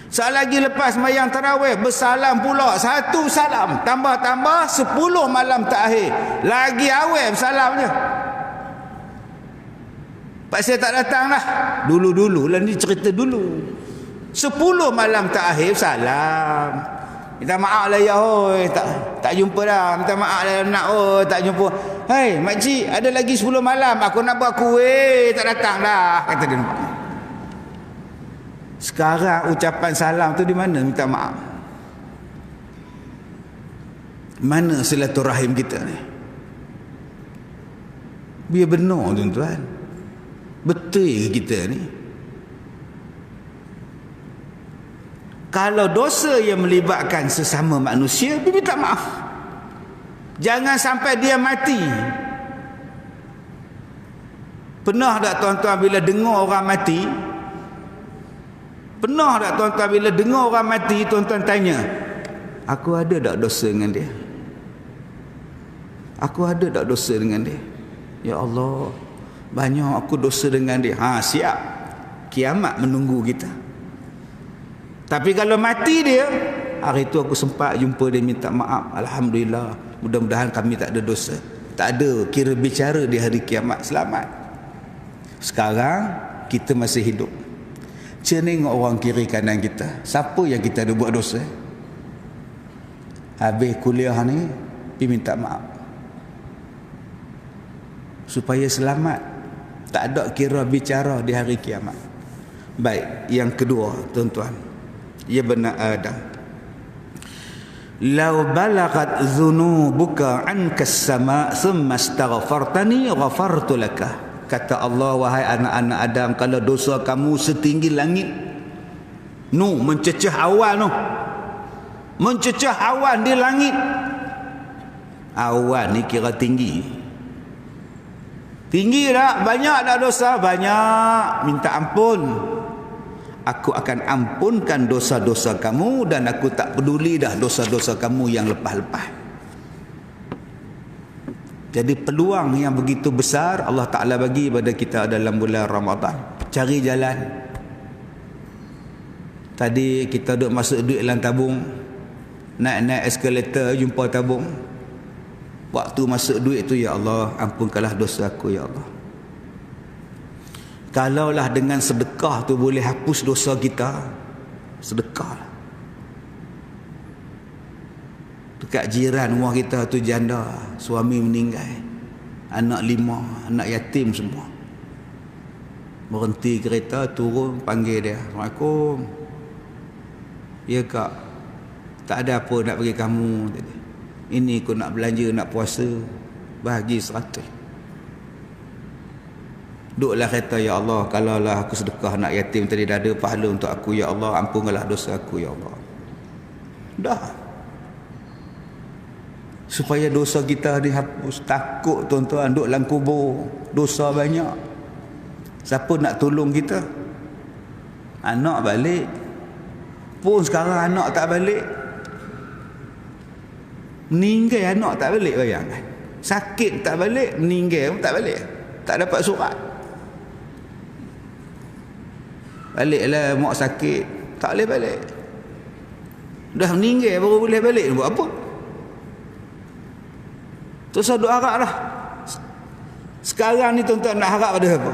Saat lagi lepas sembahyang tarawih bersalam pula, satu salam tambah-tambah 10 malam terakhir lagi awal salamnya. Pak saya tak datang lah. Dulu-dulu lah ni, cerita dulu. 10 malam terakhir salam. Minta maaf lah ya, oi, tak jumpa dah. Minta maaf lah nak, oi, tak jumpa. Hai makcik, ada lagi 10 malam aku nak buat kuih, tak datang dah, kata dia. Sekarang ucapan salam tu di mana minta maaf? Mana silaturahim kita ni? Biar benar tuan-tuan. Betul kita ni? Kalau dosa yang melibatkan sesama manusia, minta maaf. Jangan sampai dia mati. Pernah tak tuan-tuan bila dengar orang mati? Pernah tak tuan-tuan bila dengar orang mati, tuan-tuan tanya, aku ada tak dosa dengan dia? Aku ada tak dosa dengan dia? Ya Allah, banyak aku dosa dengan dia. Siap. Kiamat menunggu kita. Tapi kalau mati dia, hari tu aku sempat jumpa dia, minta maaf. Alhamdulillah, mudah-mudahan kami tak ada dosa, tak ada kira bicara di hari kiamat, selamat. Sekarang kita masih hidup, tengok orang kiri kanan kita, siapa yang kita ada buat dosa? Habis kuliah ni pergi minta maaf supaya selamat, tak ada kira bicara di hari kiamat. Baik, yang kedua tuan-tuan, ya benar Adam, law balagat dhunubuka anka as-sama' thumma astaghfartani ghafartu laka. Kata Allah, wahai anak-anak Adam, kalau dosa kamu setinggi langit, mencecah awan, mencecah awan di langit. Awan ni kira tinggi. Tinggi tak? Banyak tak dosa? Banyak. Minta ampun. Aku akan ampunkan dosa-dosa kamu dan aku tak peduli dah dosa-dosa kamu yang lepas-lepas. Jadi peluang yang begitu besar Allah Ta'ala bagi pada kita dalam bulan Ramadan. Cari jalan. Tadi kita duduk masuk duit dalam tabung, naik-naik eskalator jumpa tabung. Waktu masuk duit tu, ya Allah, ampunkanlah dosa aku, ya Allah. Kalaulah dengan sedekah tu boleh hapus dosa kita, sedekah. Dekat jiran rumah kita tu janda, suami meninggal, anak 5, anak yatim semua. Berhenti kereta, turun, panggil dia, Assalamualaikum. Ya kak, tak ada apa nak bagi kamu. Ini aku nak belanja, nak puasa, bahagi 100. Duduklah kereta, ya Allah, kalaulah aku sedekah anak yatim tadi dah ada pahala untuk aku, ya Allah, ampunkanlah dosa aku, ya Allah. Dah. Supaya dosa kita dihapus. Takut tuan-tuan duduk dalam kubur, dosa banyak. Siapa nak tolong kita? Anak balik pun sekarang anak tak balik. Meninggal anak tak balik, bayangkan. Sakit tak balik, meninggal pun tak balik. Tak dapat surat. Baliklah mak sakit, tak boleh balik. Dah meninggal baru boleh balik, buat apa? Terus duk harap dah. Sekarang ni tuan-tuan nak harap pada apa?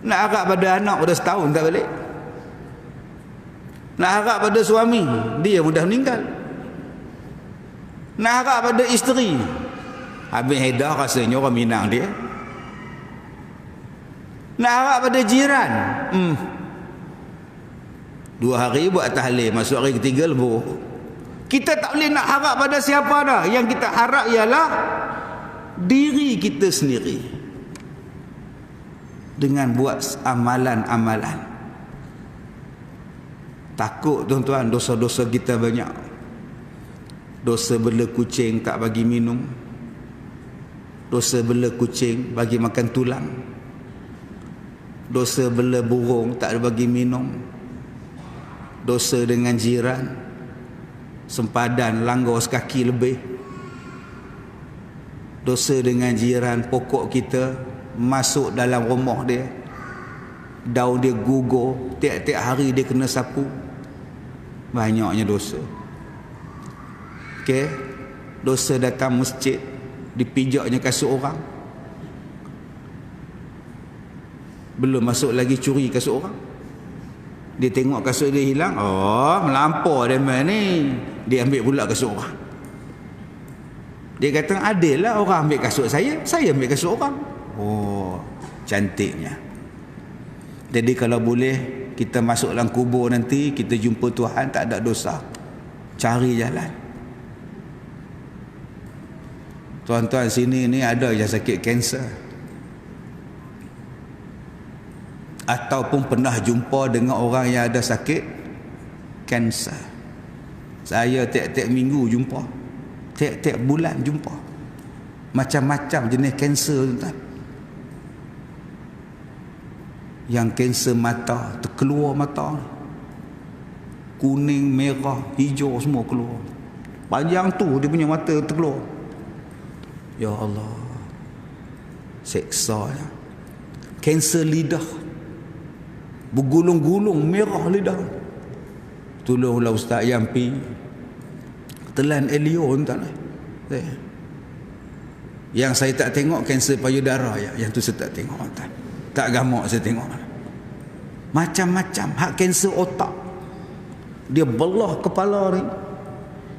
Nak harap pada anak pada setahun tak balik. Nak harap pada suami, dia mudah meninggal. Nak harap pada isteri, habis hedah rasanya orang Minang dia. Nak harap pada jiran, 2 hari buat tahlil, masuk hari ketiga lebuh. Kita tak boleh nak harap pada siapa dah. Yang kita harap ialah diri kita sendiri, dengan buat amalan-amalan. Takut tuan-tuan dosa-dosa kita banyak. Dosa bela kucing tak bagi minum, dosa bela kucing bagi makan tulang, dosa bela burung tak bagi minum, dosa dengan jiran, sempadan langgar sekaki lebih, dosa dengan jiran, pokok kita masuk dalam rumah dia, daun dia gugur, tiap-tiap hari dia kena sapu. Banyaknya dosa. Okey, dosa datang masjid, dipijaknya kasut orang, belum masuk lagi curi kasut orang. Dia tengok kasut dia hilang, oh melampau dia main ni, dia ambil pula kasut orang. Dia kata, adil lah orang ambil kasut saya ambil kasut orang. Oh, cantiknya. Jadi kalau boleh kita masuk dalam kubur nanti, kita jumpa Tuhan tak ada dosa, cari jalan. Tuan-tuan sini ni ada yang sakit kanser, ataupun pernah jumpa dengan orang yang ada sakit kanser. Saya tiap-tiap minggu jumpa, tiap-tiap bulan jumpa macam-macam jenis kanser, tuan-tuan. Yang kanser mata, terkeluar mata, kuning, merah, hijau semua keluar. Panjang tu dia punya mata terkeluar. Ya Allah, seksa ya. Kanser lidah, bergulung-gulung merah lidah. Tolonglah ustaz yang pi telan alien tak lah. Yang saya tak tengok kanser payudara ya. Yang tu saya tak tengok tak. Tak gamak saya tengok. Macam-macam hak kanser otak. Dia belah kepala ni.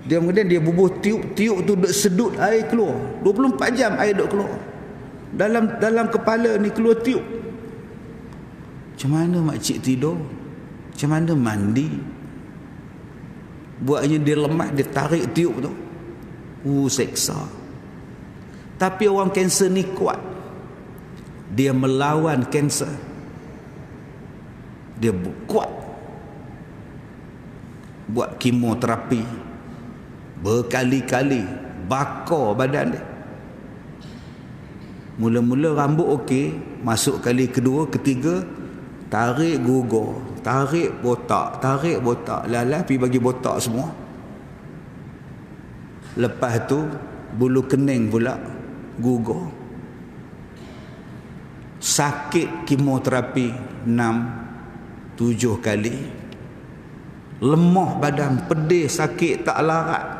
Dia kemudian dia bubuh tiup tu duk sedut air keluar. 24 jam air duk keluar. Dalam kepala ni keluar tiup. Macam mana makcik tidur? Macam mana mandi? Buatnya dia lemah, dia tarik tiup tu. Seksa. Tapi orang kanser ni kuat. Dia melawan kanser. Dia kuat. Buat kemoterapi berkali-kali, bakar badan dia. Mula-mula rambut okey, masuk kali kedua, ketiga, tarik gugur, tarik botak, lalah pergi bagi botak semua. Lepas tu bulu kening pula gugur. Sakit kemoterapi 6-7 kali. Lemah badan, pedih, sakit, tak larat.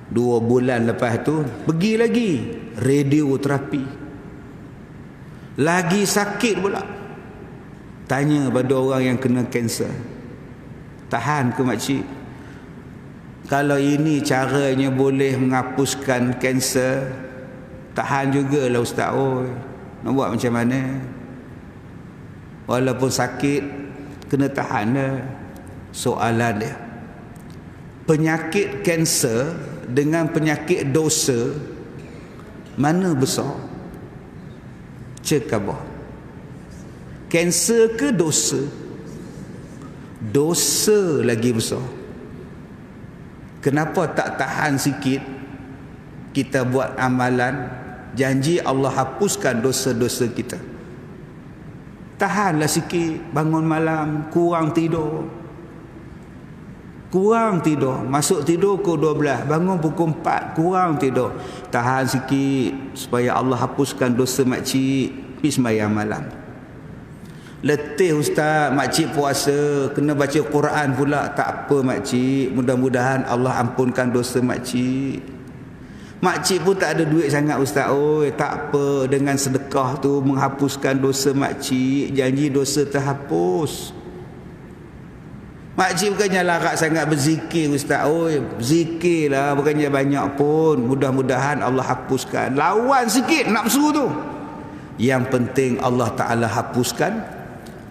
2 bulan lepas tu pergi lagi radioterapi. Lagi sakit pula. Tanya pada orang yang kena kanser, tahan ke makcik? Kalau ini caranya boleh menghapuskan kanser, tahan jugalah ustaz. Nak buat macam mana? Walaupun sakit, kena tahan lah. Soalan dia, penyakit kanser dengan penyakit dosa, mana besar? Cek abah, kanser ke dosa? Dosa lagi besar. Kenapa tak tahan sikit? Kita buat amalan, janji Allah hapuskan dosa-dosa kita. Tahanlah sikit, bangun malam kurang tidur. Masuk tidur pukul 12, bangun pukul 4, kurang tidur. Tahan sikit supaya Allah hapuskan dosa makcik. Pergi sembahyang malam. Letih ustaz, makcik puasa, kena baca Quran pula. Tak apa makcik, mudah-mudahan Allah ampunkan dosa makcik. Makcik pun tak ada duit sangat ustaz. Tak apa, dengan sedekah tu menghapuskan dosa makcik, janji dosa terhapus. Makcik bukannya larat sangat berzikir ustaz. Zikirlah, bukannya banyak pun. Mudah-mudahan Allah hapuskan. Lawan sikit nafsu tu. Yang penting Allah Ta'ala hapuskan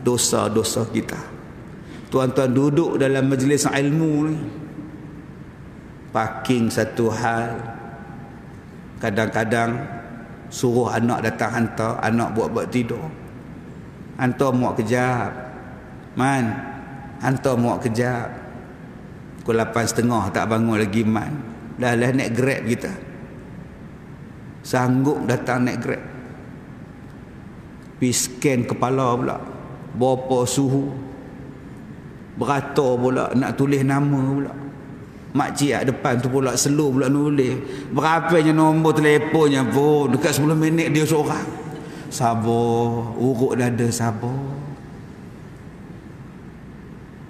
dosa-dosa kita. Tuan-tuan duduk dalam majlis ilmu ni, parking satu hal. Kadang-kadang suruh anak datang hantar, anak buat-buat tidur. Hantar muak kejap. Hantar muak kejap. Pukul 8.30 tak bangun lagi Dah naik Grab kita. Sanggup datang naik Grab. Pergi scan kepala pula. Berapa suhu. Beratur pula. Nak tulis nama pula. Makcik kat depan tu pula slow pula nulis. Berapanya nombor telefonnya pun. Dekat 10 minit dia seorang. Sabar. Urut dada sabar.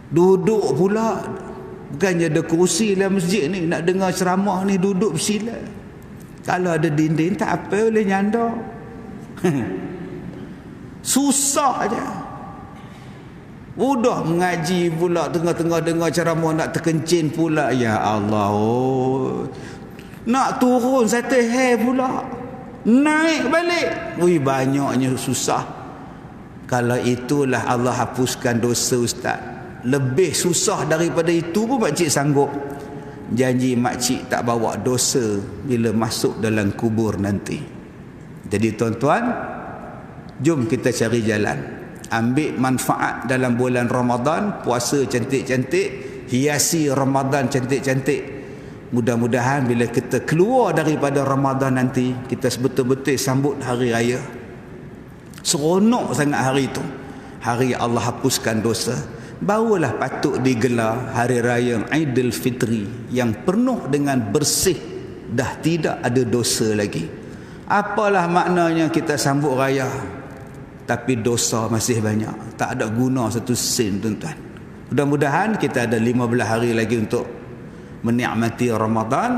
Duduk pula. Bukannya ada kursi dalam masjid ni, nak dengar ceramah ni duduk bersila. Kalau ada dinding tak apa, boleh nyandar. Susah aja. Udah mengaji pula, tengah-tengah dengar ceramah nak terkencing pula. Ya Allah, nak turun satu hair pula, naik balik. Banyaknya susah. Kalau itulah Allah hapuskan dosa ustaz, lebih susah daripada itu pun makcik sanggup. Janji makcik tak bawa dosa bila masuk dalam kubur nanti. Jadi tuan-tuan, jom kita cari jalan. Ambil manfaat dalam bulan Ramadan. Puasa cantik-cantik, hiasi Ramadan cantik-cantik. Mudah-mudahan bila kita keluar daripada Ramadan nanti, kita betul-betul sambut hari raya. Seronok sangat hari itu. Hari Allah hapuskan dosa. Barulah patut digelar hari raya Aidil Fitri yang penuh dengan bersih, dah tidak ada dosa lagi. Apalah maknanya kita sambut raya tapi dosa masih banyak, tak ada guna satu sen tuan-tuan. Mudah-mudahan kita ada 15 hari lagi untuk menikmati Ramadan.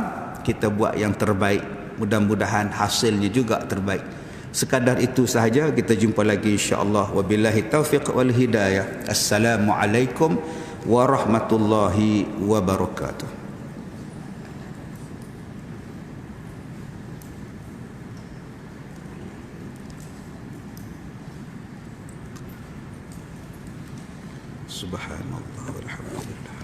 Kita buat yang terbaik. Mudah-mudahan hasilnya juga terbaik. Sekadar itu sahaja. Kita jumpa lagi insya-Allah. Wabillahi taufiq wal hidayah. Assalamualaikum warahmatullahi wabarakatuh. Subhanallah walhamdulillah.